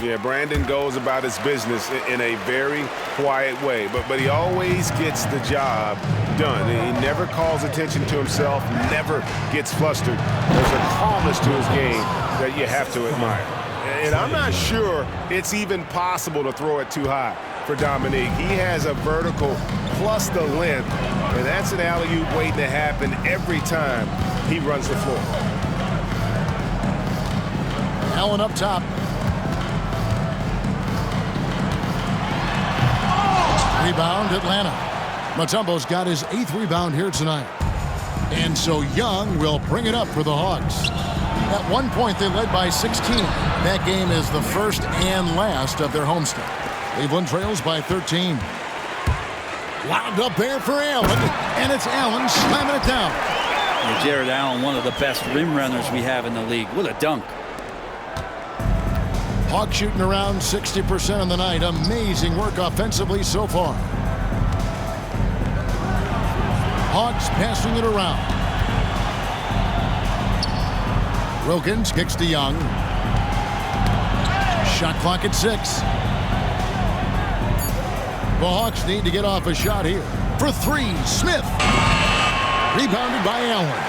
Yeah, Brandon goes about his business in a very quiet way, but he always gets the job done. He never calls attention to himself, never gets flustered. There's a calmness to his game that you have to admire. And I'm not sure it's even possible to throw it too high for Dominique. He has a vertical plus the length, and that's an alley-oop waiting to happen every time he runs the floor. Allen up top. Rebound, Atlanta. Mutombo's got his 8th rebound here tonight. And so Young will bring it up for the Hawks. At one point, they led by 16. That game is the first and last of their homestand. Cleveland trails by 13. Wound up there for Allen, and it's Allen slamming it down. And Jared Allen, one of the best rim runners we have in the league. What a dunk. Hawks shooting around 60% on the night. Amazing work offensively so far. Hawks passing it around. Wilkins kicks to Young. Shot clock at 6. The Hawks need to get off a shot here. For 3, Smith. Rebounded by Allen.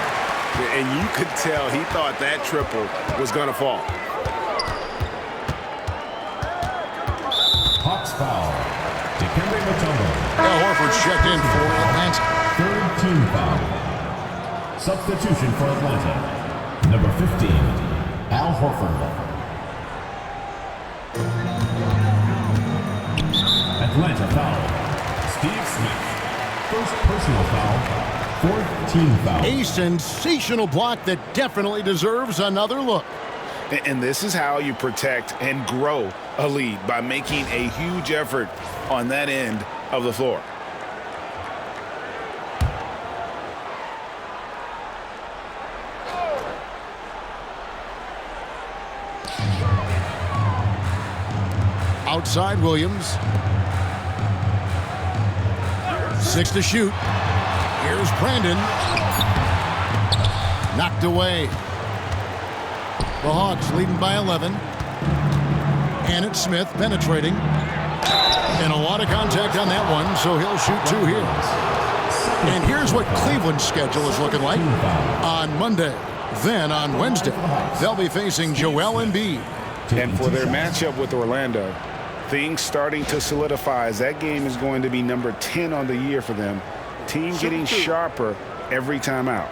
And you could tell he thought that triple was going to fall. Hawks foul. Dikembe Mutombo. Al Horford's checked in for Atlanta. 3rd team foul. Substitution for Atlanta. Number 15, Al Horford. Atlanta foul. Steve Smith. 1st personal foul. 4th team foul. A sensational block that definitely deserves another look. And this is how you protect and grow a lead, by making a huge effort on that end of the floor. Outside Williams. 6 to shoot. Here's Brandon. Knocked away. The Hawks leading by 11. And it's Smith penetrating. And a lot of contact on that one, so he'll shoot 2 here. And here's what Cleveland's schedule is looking like on Monday. Then on Wednesday, they'll be facing Joel Embiid. And for their matchup with Orlando, things starting to solidify as that game is going to be number 10 on the year for them. Team getting sharper every time out.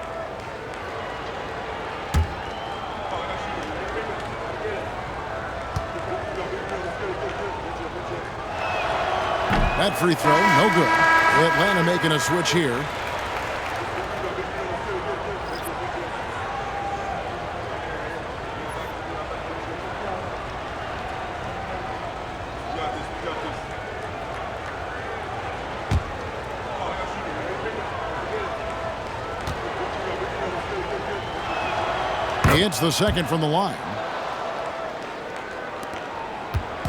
That free throw, no good. Atlanta making a switch here. He hits the second from the line.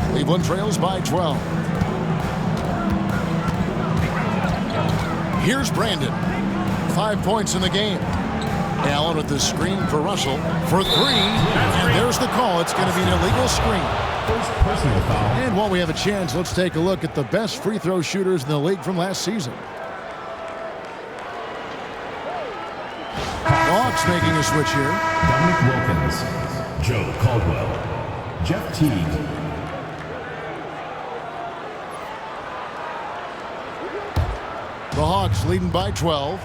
Cleveland trails by 12. Here's Brandon. 5 points in the game. Allen with the screen for Russell for 3. And there's the call. It's going to be an illegal screen. First personal foul. And while we have a chance, let's take a look at the best free throw shooters in the league from last season. Hawks making a switch here. Dominic Wilkins, Joe Caldwell, Jeff Teague. The Hawks leading by 12.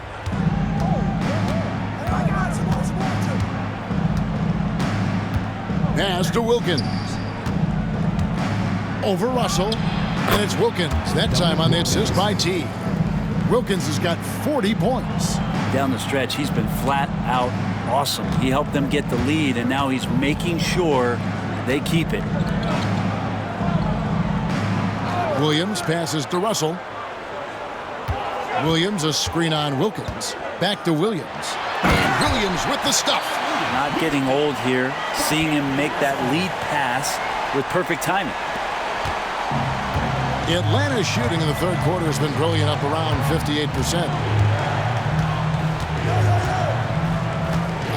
Pass to Wilkins. Over Russell. And it's Wilkins. That time on the assist by T. Wilkins has got 40 points. Down the stretch, he's been flat out awesome. He helped them get the lead, and now he's making sure they keep it. Williams passes to Russell. Williams, a screen on Wilkins. Back to Williams. And Williams with the stuff. Not getting old here. Seeing him make that lead pass with perfect timing. Atlanta's shooting in the third quarter has been brilliant, up around 58%.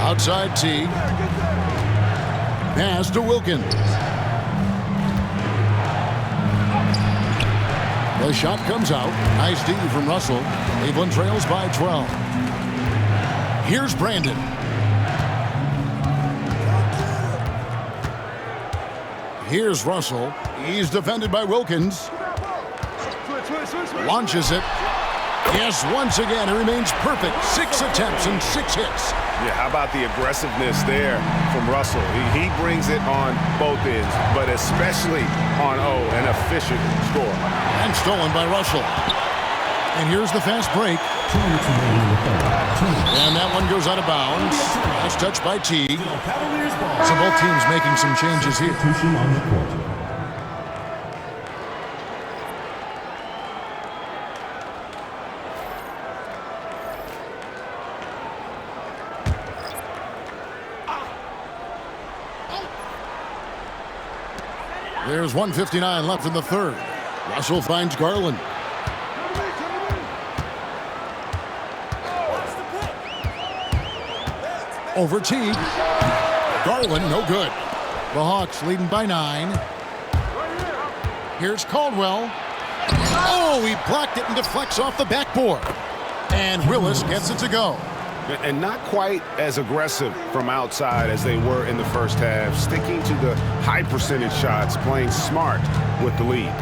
Outside T. Pass to Wilkins. The shot comes out. Nice D from Russell. Cleveland trails by 12. Here's Brandon. Here's Russell. He's defended by Wilkins. Launches it. Yes, once again, it remains perfect. 6 attempts and 6 hits. Yeah, how about the aggressiveness there from Russell? He brings it on both ends, but especially on an efficient score. And stolen by Russell. And here's the fast break. And that one goes out of bounds. That's touched by Teague. So both teams making some changes here. There's 1:59 left in the third. Russell finds Garland. Over Teague. Garland, no good. The Hawks leading by 9. Here's Caldwell. Oh, he blocked it and deflects off the backboard. And Willis gets it to go. And not quite as aggressive from outside as they were in the first half, sticking to the high percentage shots, playing smart with the lead.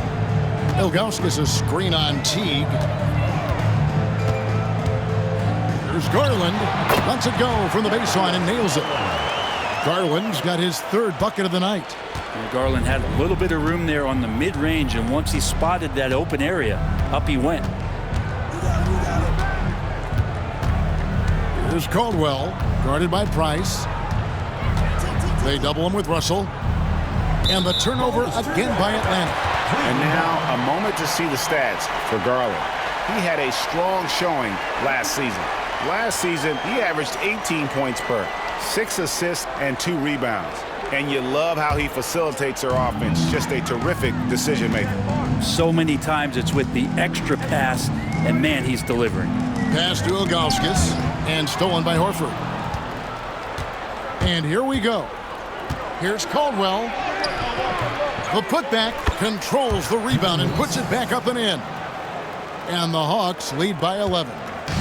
Ilgauskas a screen on Teague. There's Garland. Lets it go from the baseline and nails it. Garland's got his 3rd bucket of the night. And Garland had a little bit of room there on the mid-range, and once he spotted that open area, up he went. Here's Caldwell, guarded by Price. They double him with Russell. And the turnover again by Atlanta. And now a moment to see the stats for Garland. He had a strong showing last season. Last season, he averaged 18 points per, 6 assists and 2 rebounds. And you love how he facilitates their offense. Just a terrific decision maker. So many times it's with the extra pass, and man, he's delivering. Pass to Ilgauskas and stolen by Horford. And here we go. Here's Caldwell. The putback controls the rebound and puts it back up and in. And the Hawks lead by 11.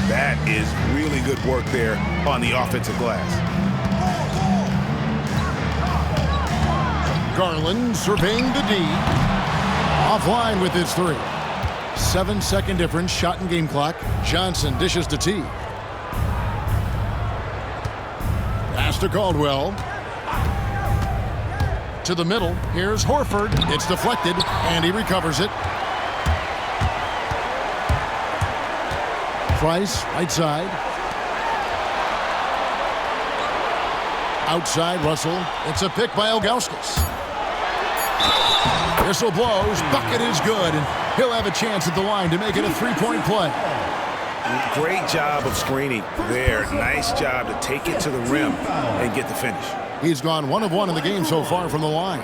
That is really good work there on the offensive glass. Garland surveying the D. Offline with his 3. 7-second difference, shot and game clock. Johnson dishes to T. Pass to Caldwell. To the middle. Here's Horford. It's deflected, and he recovers it. Price, right side. Outside, Russell. It's a pick by Ilgauskas. Whistle blows. Bucket is good, and he'll have a chance at the line to make it a 3-point play. Great job of screening there. Nice job to take it to the rim and get the finish. He's gone 1 of 1 in the game so far from the line.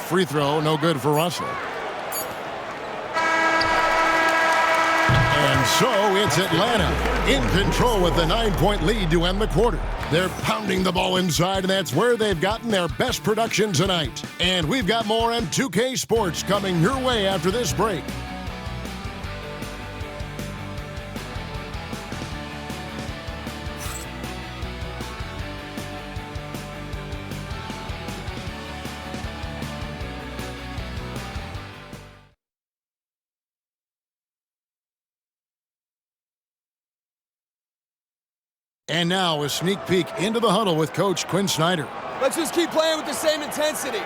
Free throw, no good for Russell. And so it's Atlanta in control with the 9-point lead to end the quarter. They're pounding the ball inside, and that's where they've gotten their best production tonight. And we've got more on 2K Sports coming your way after this break. And now a sneak peek into the huddle with Coach Quinn Snyder. Let's just keep playing with the same intensity,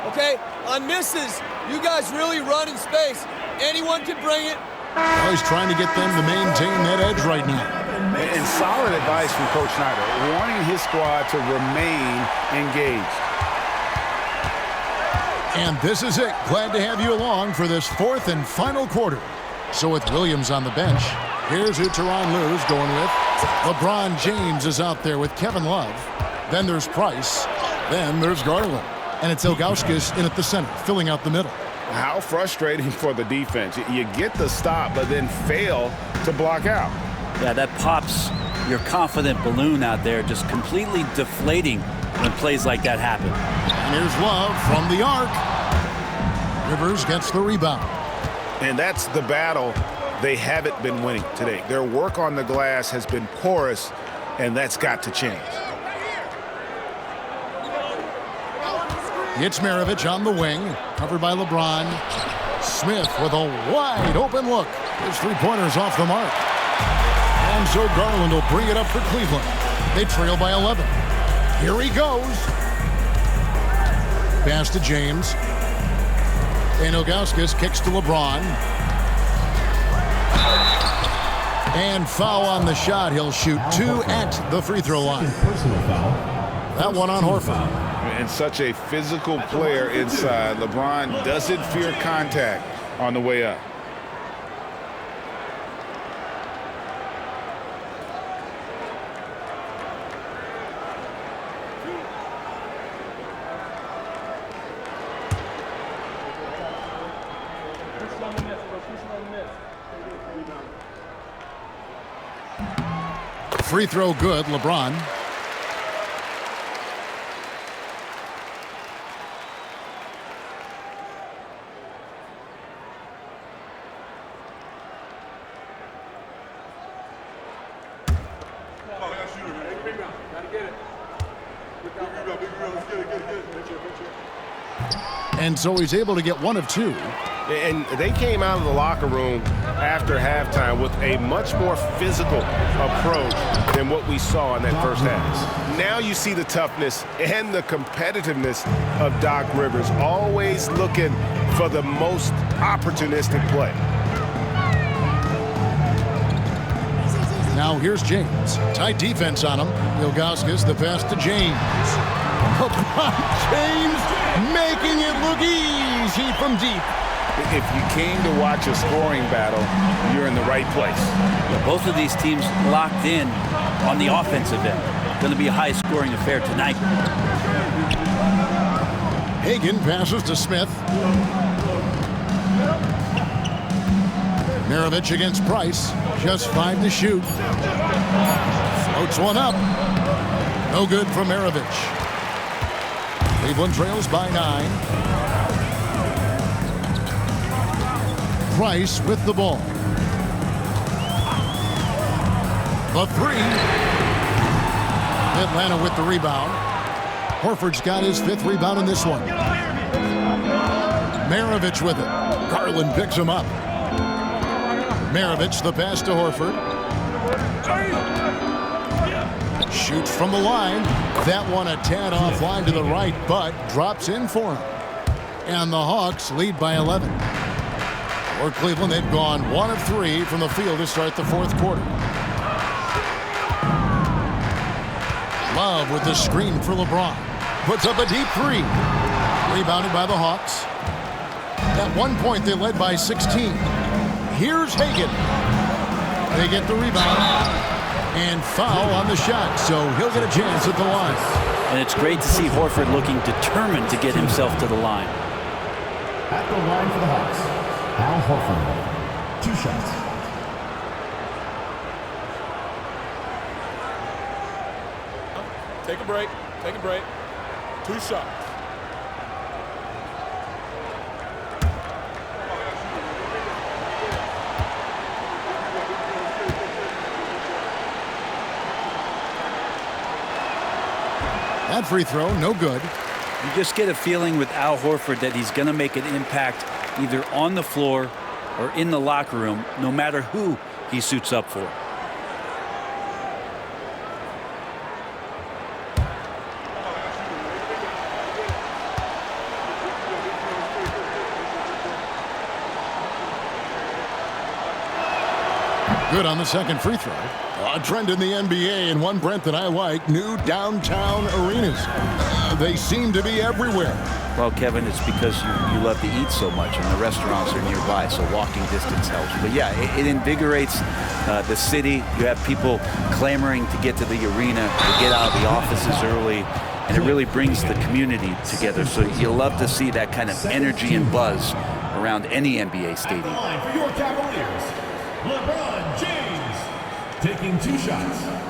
okay? On misses, you guys really run in space. Anyone can bring it. Well, he's trying to get them to maintain that edge right now. And solid advice from Coach Snyder, wanting his squad to remain engaged. And this is it. Glad to have you along for this fourth and final quarter. So with Williams on the bench, here's who Tyronn Lue's going with. LeBron James is out there with Kevin Love. Then there's Price. Then there's Garland. And it's Ilgauskas in at the center, filling out the middle. How frustrating for the defense. You get the stop, but then fail to block out. Yeah, that pops your confident balloon out there, just completely deflating when plays like that happen. And here's Love from the arc. Rivers gets the rebound. And that's the battle they haven't been winning today. Their work on the glass has been porous, and that's got to change. It's Maravich on the wing, covered by LeBron. Smith with a wide open look. His three-pointer's off the mark. And so Garland will bring it up for Cleveland. They trail by 11. Here he goes. Pass to James. And Ilgauskas kicks to LeBron. And foul on the shot. He'll shoot 2 at the free throw line. That one on Horford. And such a physical player inside. LeBron doesn't fear contact on the way up. Free throw good, LeBron. And so he's able to get 1 of 2. And they came out of the locker room after halftime with a much more physical approach than what we saw in that first half. Now you see the toughness and the competitiveness of Doc Rivers, always looking for the most opportunistic play. Now here's James. Tight defense on him. Ilgauskas, the pass to James. LeBron James making it look easy from deep. If you came to watch a scoring battle, you're in the right place. Yeah, both of these teams locked in on the offensive end. Going to be a high-scoring affair tonight. Hagan passes to Smith. Maravich against Price. Just 5 to shoot. Floats one up. No good from Maravich. Cleveland trails by 9. Price with the ball. The 3. Atlanta with the rebound. Horford's got his 5th rebound in this one. Maravich with it. Garland picks him up. Maravich, the pass to Horford. Shoots from the line. That one a tad offline to the right, but drops in for him. And the Hawks lead by 11. For Cleveland, they've gone 1 of 3 from the field to start the 4th quarter. Love with the screen for LeBron. Puts up a deep 3. Rebounded by the Hawks. At one point, they led by 16. Here's Hagan. They get the rebound. And foul on the shot, so he'll get a chance at the line. And it's great to see Horford looking determined to get himself to the line. At the line for the Hawks, Al Horford. 2 shots. Take a break. Take a break. 2 shots. That free throw, no good. You just get a feeling with Al Horford that he's going to make an impact either on the floor or in the locker room, no matter who he suits up for. Good on the second free throw. A trend in the NBA, and one, Brent, that I like, new downtown arenas. They seem to be everywhere. Well, Kevin, it's because you love to eat so much, and the restaurants are nearby, so walking distance helps. But yeah, it invigorates the city. You have people clamoring to get to the arena, to get out of the offices early, and it really brings the community together. So you love to see that kind of energy and buzz around any NBA stadium. At the line for your Cavaliers, LeBron James, taking 2 shots.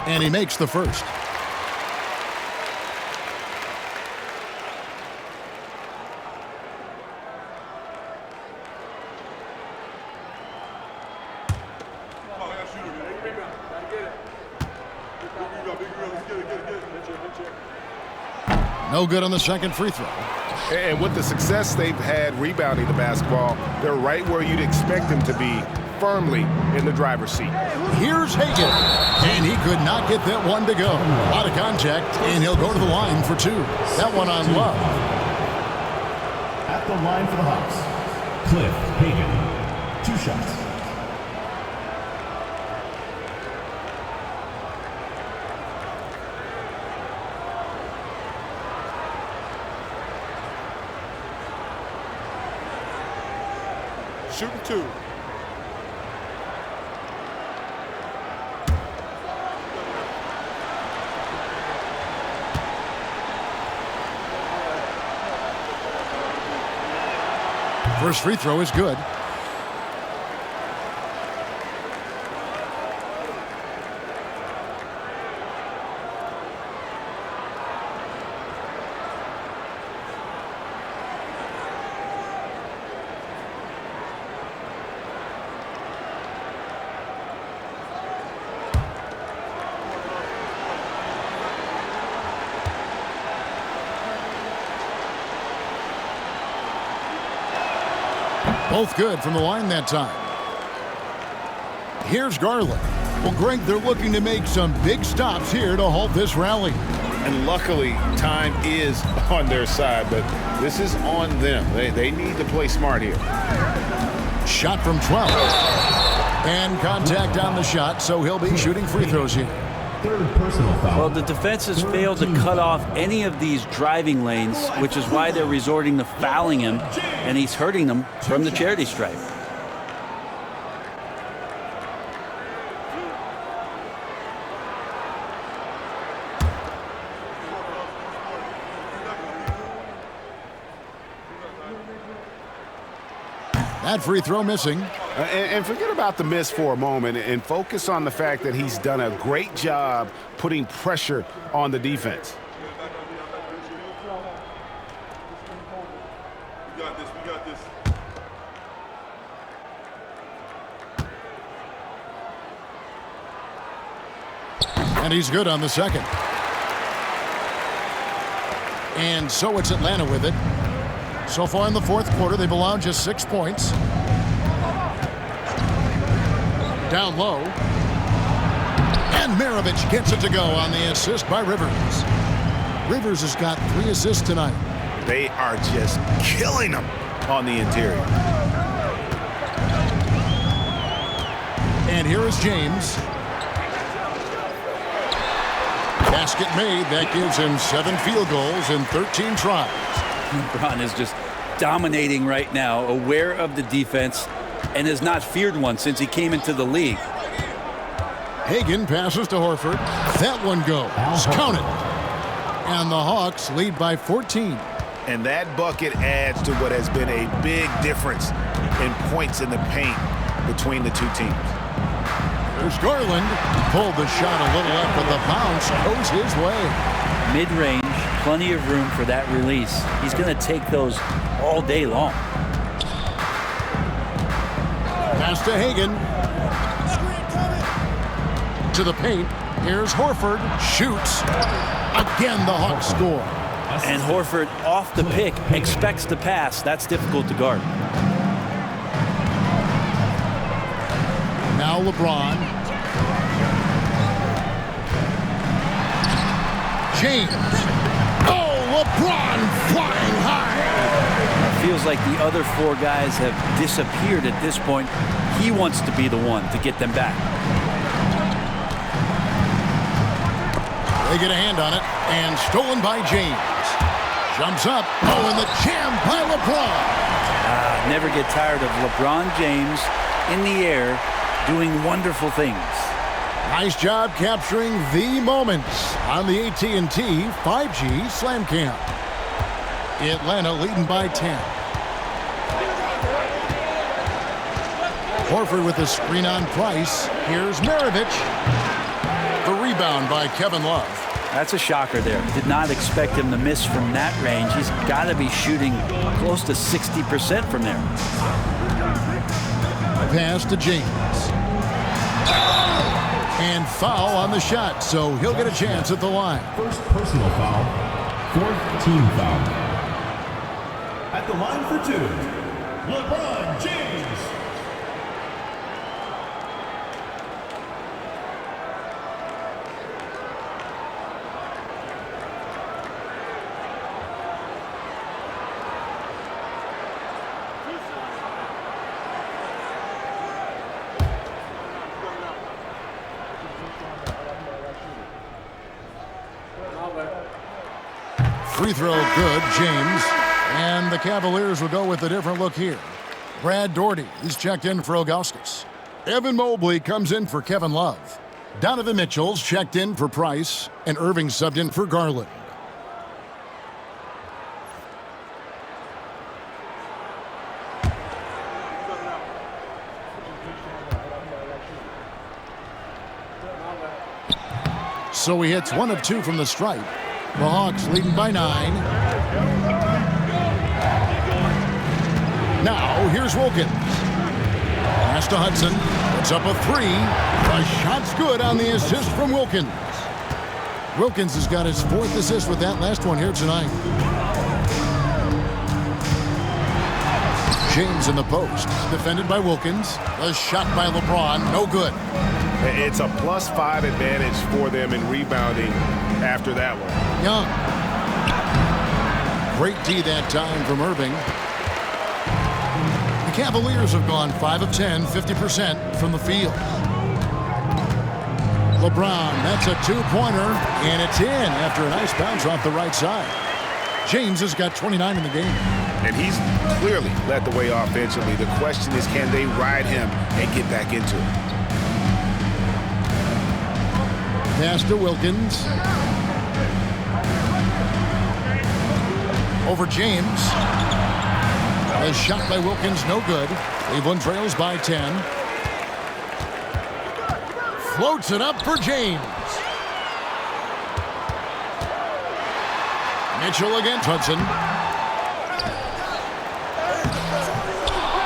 And he makes the first. No good on the second free throw. And with the success they've had rebounding the basketball, they're right where you'd expect them to be, firmly in the driver's seat. Here's Hagan, and he could not get that one to go. A lot of contact, and he'll go to the line for 2. That one on Love. At the line for the Hawks, Cliff Hagan, 2 shots. Shooting 2. First free throw is good. Both good from the line that time. Here's Garland. Well, Greg, they're looking to make some big stops here to halt this rally. And luckily, time is on their side, but this is on them. They need to play smart here. Shot from 12. And contact on the shot, so he'll be shooting free throws here. Third personal foul. Well, the defense has failed to cut off any of these driving lanes, which is why they're resorting to fouling him, and he's hurting them from the charity stripe. That free throw missing. And forget about the miss for a moment and focus on the fact that he's done a great job putting pressure on the defense. We got this. We got this. And he's good on the second. And so it's Atlanta with it. So far in the fourth quarter, they've allowed just 6 points. Down low. And Maravich gets it to go on the assist by Rivers. Rivers has got 3 assists tonight. They are just killing them on the interior. And here is James. Basket made. That gives him 7 field goals in 13 tries. LeBron is just dominating right now, aware of the defense, and has not feared one since he came into the league. Hagan passes to Horford. That one goes. Count it. And the Hawks lead by 14. And that bucket adds to what has been a big difference in points in the paint between the two teams. There's Garland. Pulled the shot a little up, but the bounce goes his way. Mid-range, plenty of room for that release. He's going to take those all day long. Pass to Hagan. To the paint. Here's Horford. Shoots. Again, the Hawks score. And Horford off the pick, expects the pass. That's difficult to guard. Now LeBron. James. LeBron flying high. It feels like the other four guys have disappeared at this point. He wants to be the one to get them back. They get a hand on it, and stolen by James. Jumps up. Oh, and the jam by LeBron. Never get tired of LeBron James in the air doing wonderful things. Nice job capturing the moments on the AT&T 5G Slam Cam. Atlanta leading by 10. Horford with a screen on Price. Here's Maravich. The rebound by Kevin Love. That's a shocker there. Did not expect him to miss from that range. He's got to be shooting close to 60% from there. Pass to James. And foul on the shot, so he'll get a chance at the line. First personal foul, fourth team foul. At the line for two, LeBron James. Free throw good, James. And the Cavaliers will go with a different look here. Brad Daugherty, he's checked in for Ilgauskas. Evan Mobley comes in for Kevin Love. Donovan Mitchell's checked in for Price. And Irving subbed in for Garland. So he hits 1 of 2 from the stripe. The Hawks leading by 9. Now, here's Wilkins. Pass to Hudson. Puts up a 3. The shot's good on the assist from Wilkins. Wilkins has got his 4th assist with that last one here tonight. James in the post. Defended by Wilkins. The shot by LeBron. No good. It's a +5 advantage for them in rebounding after that one. Young. Great D that time from Irving. The Cavaliers have gone 5 of 10, 50% from the field. LeBron, that's a 2-pointer, and it's in after a nice bounce off the right side. James has got 29 in the game. And he's clearly led the way offensively. The question is, can they ride him and get back into it? Pass to Wilkins. Over James. A shot by Wilkins, no good. Cleveland trails by 10. Floats it up for James. Mitchell against Hudson.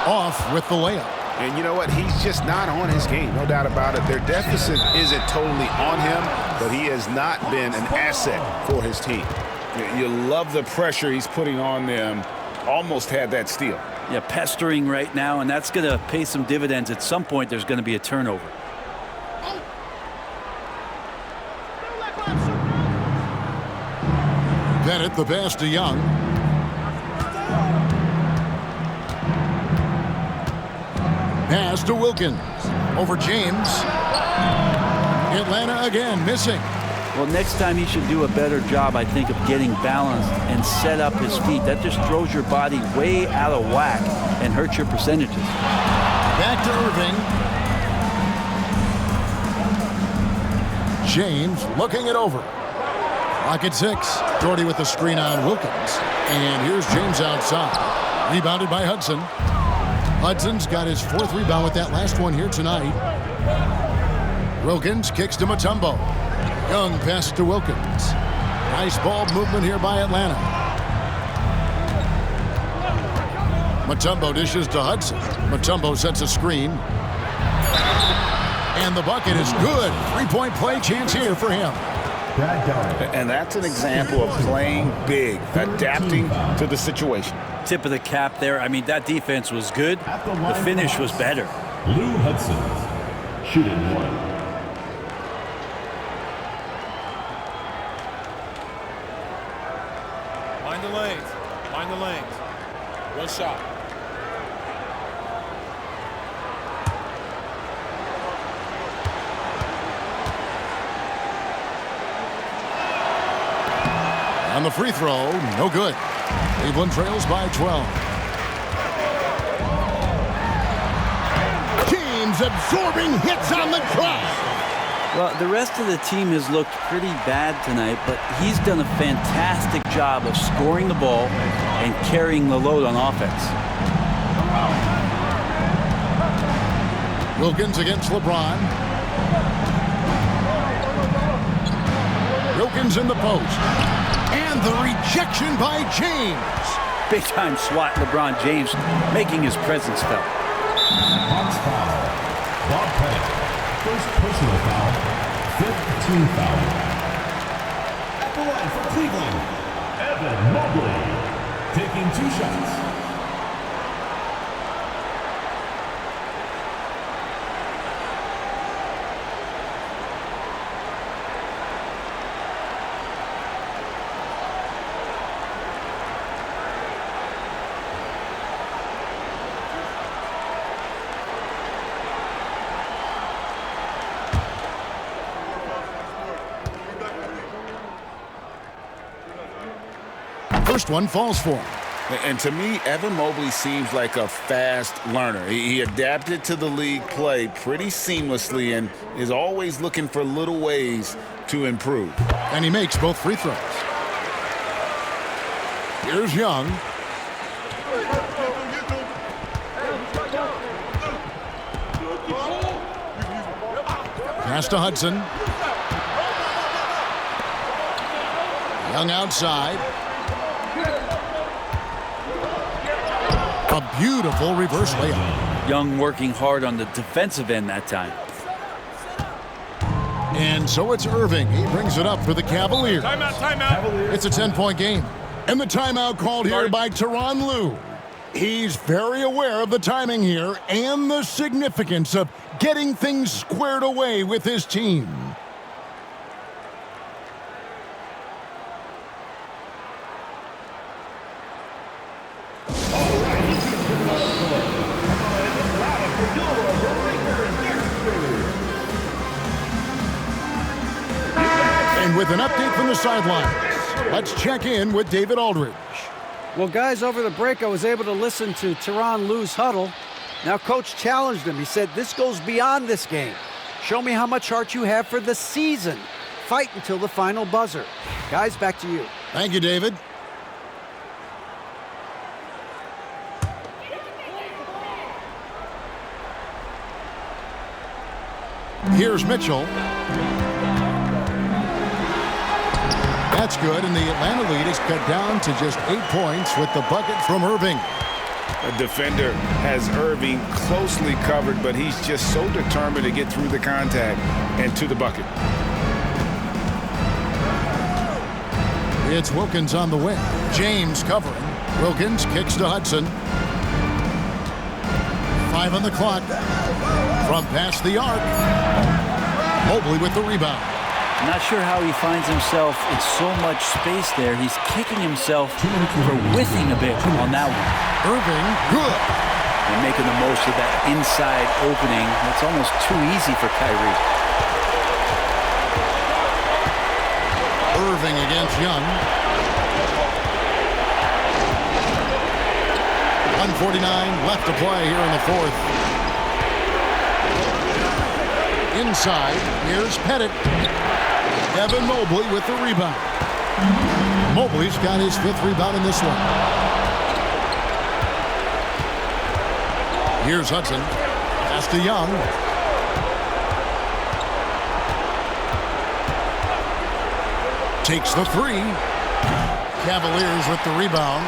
Off with the layup. And you know what? He's just not on his game, no doubt about it. Their deficit isn't totally on him, but he has not been an asset for his team. You love the pressure he's putting on them. Almost had that steal. Yeah, pestering right now, and that's going to pay some dividends. At some point, there's going to be a turnover. Bennett, the pass to Young. Pass to Wilkins. Over James. Atlanta again missing. Well, next time he should do a better job, I think, of getting balanced and set up his feet. That just throws your body way out of whack and hurts your percentages. Back to Irving. James looking it over. Clock at 6. Daugherty with the screen on Wilkins. And here's James outside. Rebounded by Hudson. Hudson's got his 4th rebound with that last one here tonight. Wilkins kicks to Mutombo. Young passes to Wilkins. Nice ball movement here by Atlanta. Mutombo dishes to Hudson. Mutombo sets a screen. And the bucket is good. 3-point play chance here for him. And that's an example of playing big, adapting to the situation. Tip of the cap there. I mean, that defense was good. The finish was better. Lou Hudson, shooting 1. One shot. On the free throw, no good. Cleveland trails by 12. James absorbing hits on the cross. Well, the rest of the team has looked pretty bad tonight, but he's done a fantastic job of scoring the ball and carrying the load on offense. Wilkins against LeBron. Wilkins in the post. And the rejection by James. Big-time swat, LeBron James making his presence felt. Box foul. Bob Pettit. First personal foul. Fifth team foul. At the line for Cleveland, Evan Mobley. Taking 2 shots. First one falls for him. And to me, Evan Mobley seems like a fast learner. He adapted to the league play pretty seamlessly and is always looking for little ways to improve. And he makes both free throws. Here's Young. Pass to Hudson. Young outside. A beautiful reverse layup. Young working hard on the defensive end that time. And so it's Irving. He brings it up for the Cavaliers. Timeout. It's a 10-point game. And the timeout called here by Tyronn Lue. He's very aware of the timing here and the significance of getting things squared away with his team. And with an update from the sidelines, let's check in with David Aldridge. Well, guys, over the break, I was able to listen to Tyronn Lue's huddle. Now, Coach challenged him. He said, this goes beyond this game. Show me how much heart you have for the season. Fight until the final buzzer. Guys, back to you. Thank you, David. Here's Mitchell. That's good, and the Atlanta lead is cut down to just 8 points with the bucket from Irving. A defender has Irving closely covered, but he's just so determined to get through the contact and to the bucket. It's Wilkins on the wing. James covering. Wilkins kicks to Hudson. 5 on the clock. From past the arc. Mobley with the rebound. Not sure how he finds himself in so much space there. He's kicking himself for whiffing a bit on that one. Irving, good. And making the most of that inside opening. That's almost too easy for Kyrie. Irving against Young. 1:49 left to play here in the fourth. Inside, here's Pettit. Evan Mobley with the rebound. Mobley's got his 5th rebound in this one. Here's Hudson. Pass to Young. Takes the 3. Cavaliers with the rebound.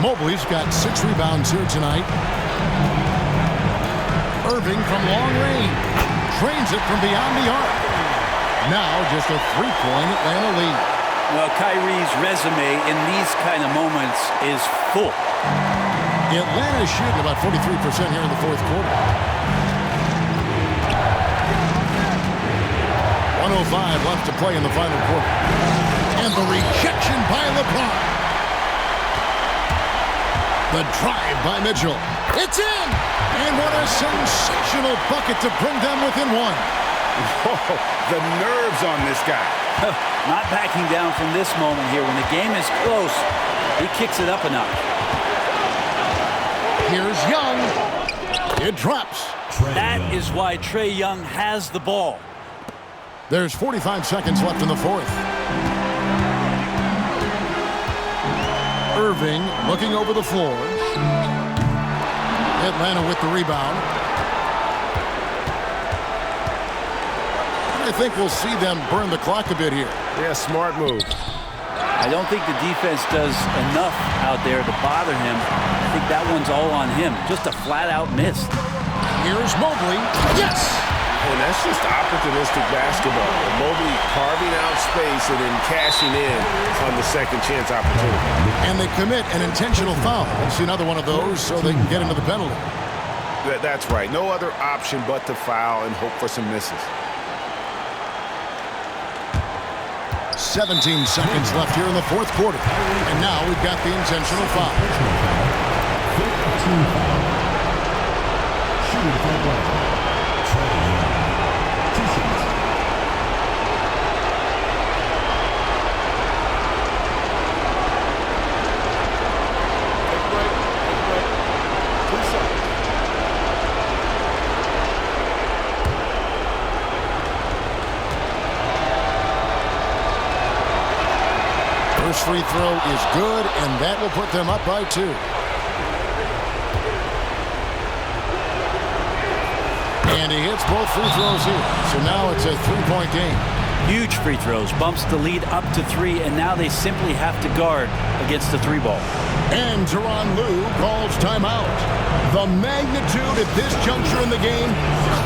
Mobley's got 6 rebounds here tonight. Irving from long range. Drains it from beyond the arc. Now just a 3-point Atlanta lead. Well, Kyrie's resume in these kind of moments is full. Atlanta is shooting about 43% here in the fourth quarter. 1:05 left to play in the final quarter. And the rejection by LeBron. The drive by Mitchell. It's in! And what a sensational bucket to bring them within one. Whoa, the nerves on this guy. Not backing down from this moment here. When the game is close, he kicks it up a notch. Here's Young. It drops. That is why Trae Young has the ball. There's 45 seconds left in the fourth. Irving looking over the floor. Atlanta with the rebound. I think we'll see them burn the clock a bit here. Yeah, smart move. I don't think the defense does enough out there to bother him. I think that one's all on him. Just a flat-out miss. Here's Mobley. Yes! And that's just opportunistic basketball. Mobley carving out space and then cashing in on the second chance opportunity. And they commit an intentional foul. Let's see another one of those so they can get into the penalty. That's right. No other option but to foul and hope for some misses. 17 seconds left here in the fourth quarter. And now we've got the intentional foul. 15 foul. Shooting from one. Trae Young. 2 shots. Take a break. Take a break. 2 seconds. First free throw is good, and that will put them up by 2. And he hits both free throws here. So now it's a 3-point game. Huge free throws. Bumps the lead up to 3, and now they simply have to guard against the 3-ball. And Tyronn Lue calls timeout. The magnitude at this juncture in the game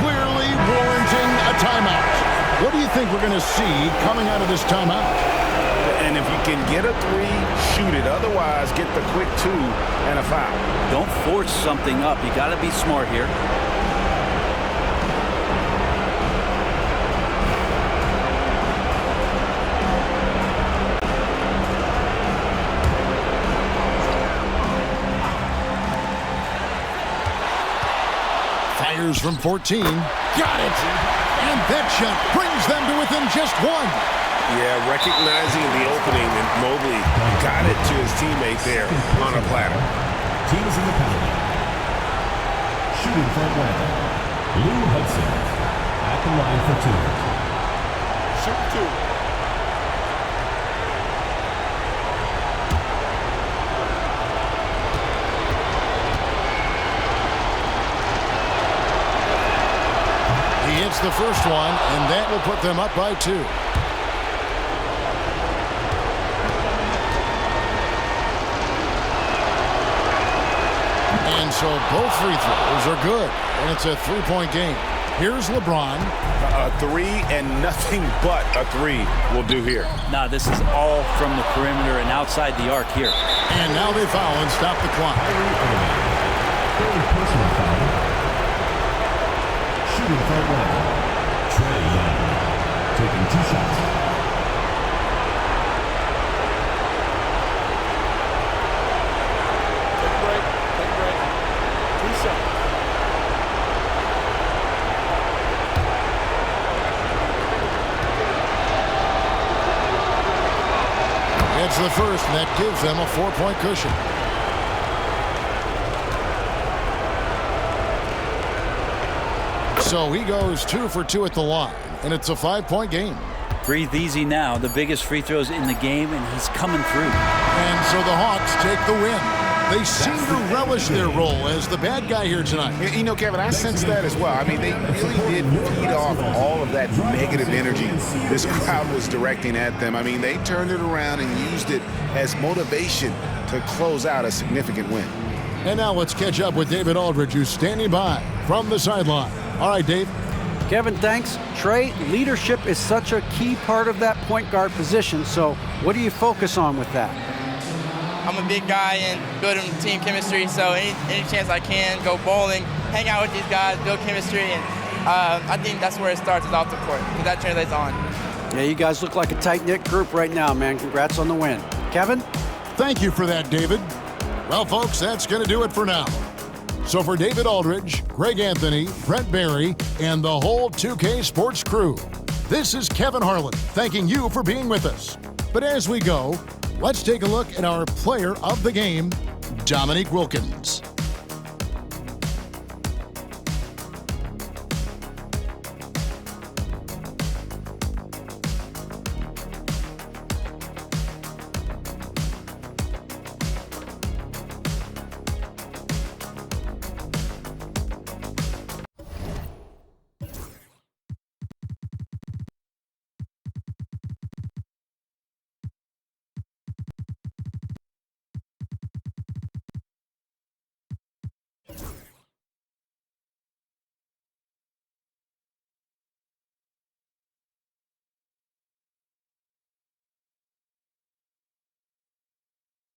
clearly warranting a timeout. What do you think we're going to see coming out of this timeout? And if you can get a 3, shoot it. Otherwise, get the quick 2 and a foul. Don't force something up. You got to be smart here. Fires from 14. Got it! And that shot brings them to within just 1. Yeah, recognizing the opening, and Mobley got it to his teammate there on a platter. Teams in the penalty. Shooting from one. Lou Hudson at the line for 2. Shoot 2. He hits the first one, and that will put them up by 2. And so both free throws are good, and it's a 3-point game. Here's LeBron. A 3 and nothing but a 3 will do here. Nah, this is all from the perimeter and outside the arc here. And now they foul and stop the clock. Third personal foul. Shooting from one. Trae Young taking 2 shots. Take a break. Take a break. 2 seconds. It's the first, and that gives them a 4-point cushion. So he goes 2 for 2 at the line, and it's a 5-point game. Breathe easy now. The biggest free throws in the game, and he's coming through. And so the Hawks take the win. They seem to relish their role as the bad guy here tonight. You know, Kevin, I sense that as well. I mean, they really did feed off all of that negative energy this crowd was directing at them. I mean, they turned it around and used it as motivation to close out a significant win. And now let's catch up with David Aldridge, who's standing by from the sideline. All right, Dave. Kevin, thanks. Trae, leadership is such a key part of that point guard position, so what do you focus on with that? I'm a big guy and building team chemistry, so any chance I can, go bowling, hang out with these guys, build chemistry, and I think that's where it starts, is off the court, because that translates on. Yeah, you guys look like a tight-knit group right now, man. Congrats on the win. Kevin? Thank you for that, David. Well, folks, that's going to do it for now. So for David Aldridge, Greg Anthony, Brent Barry, and the whole 2K Sports crew, this is Kevin Harlan thanking you for being with us. But as we go, let's take a look at our player of the game, Dominique Wilkins.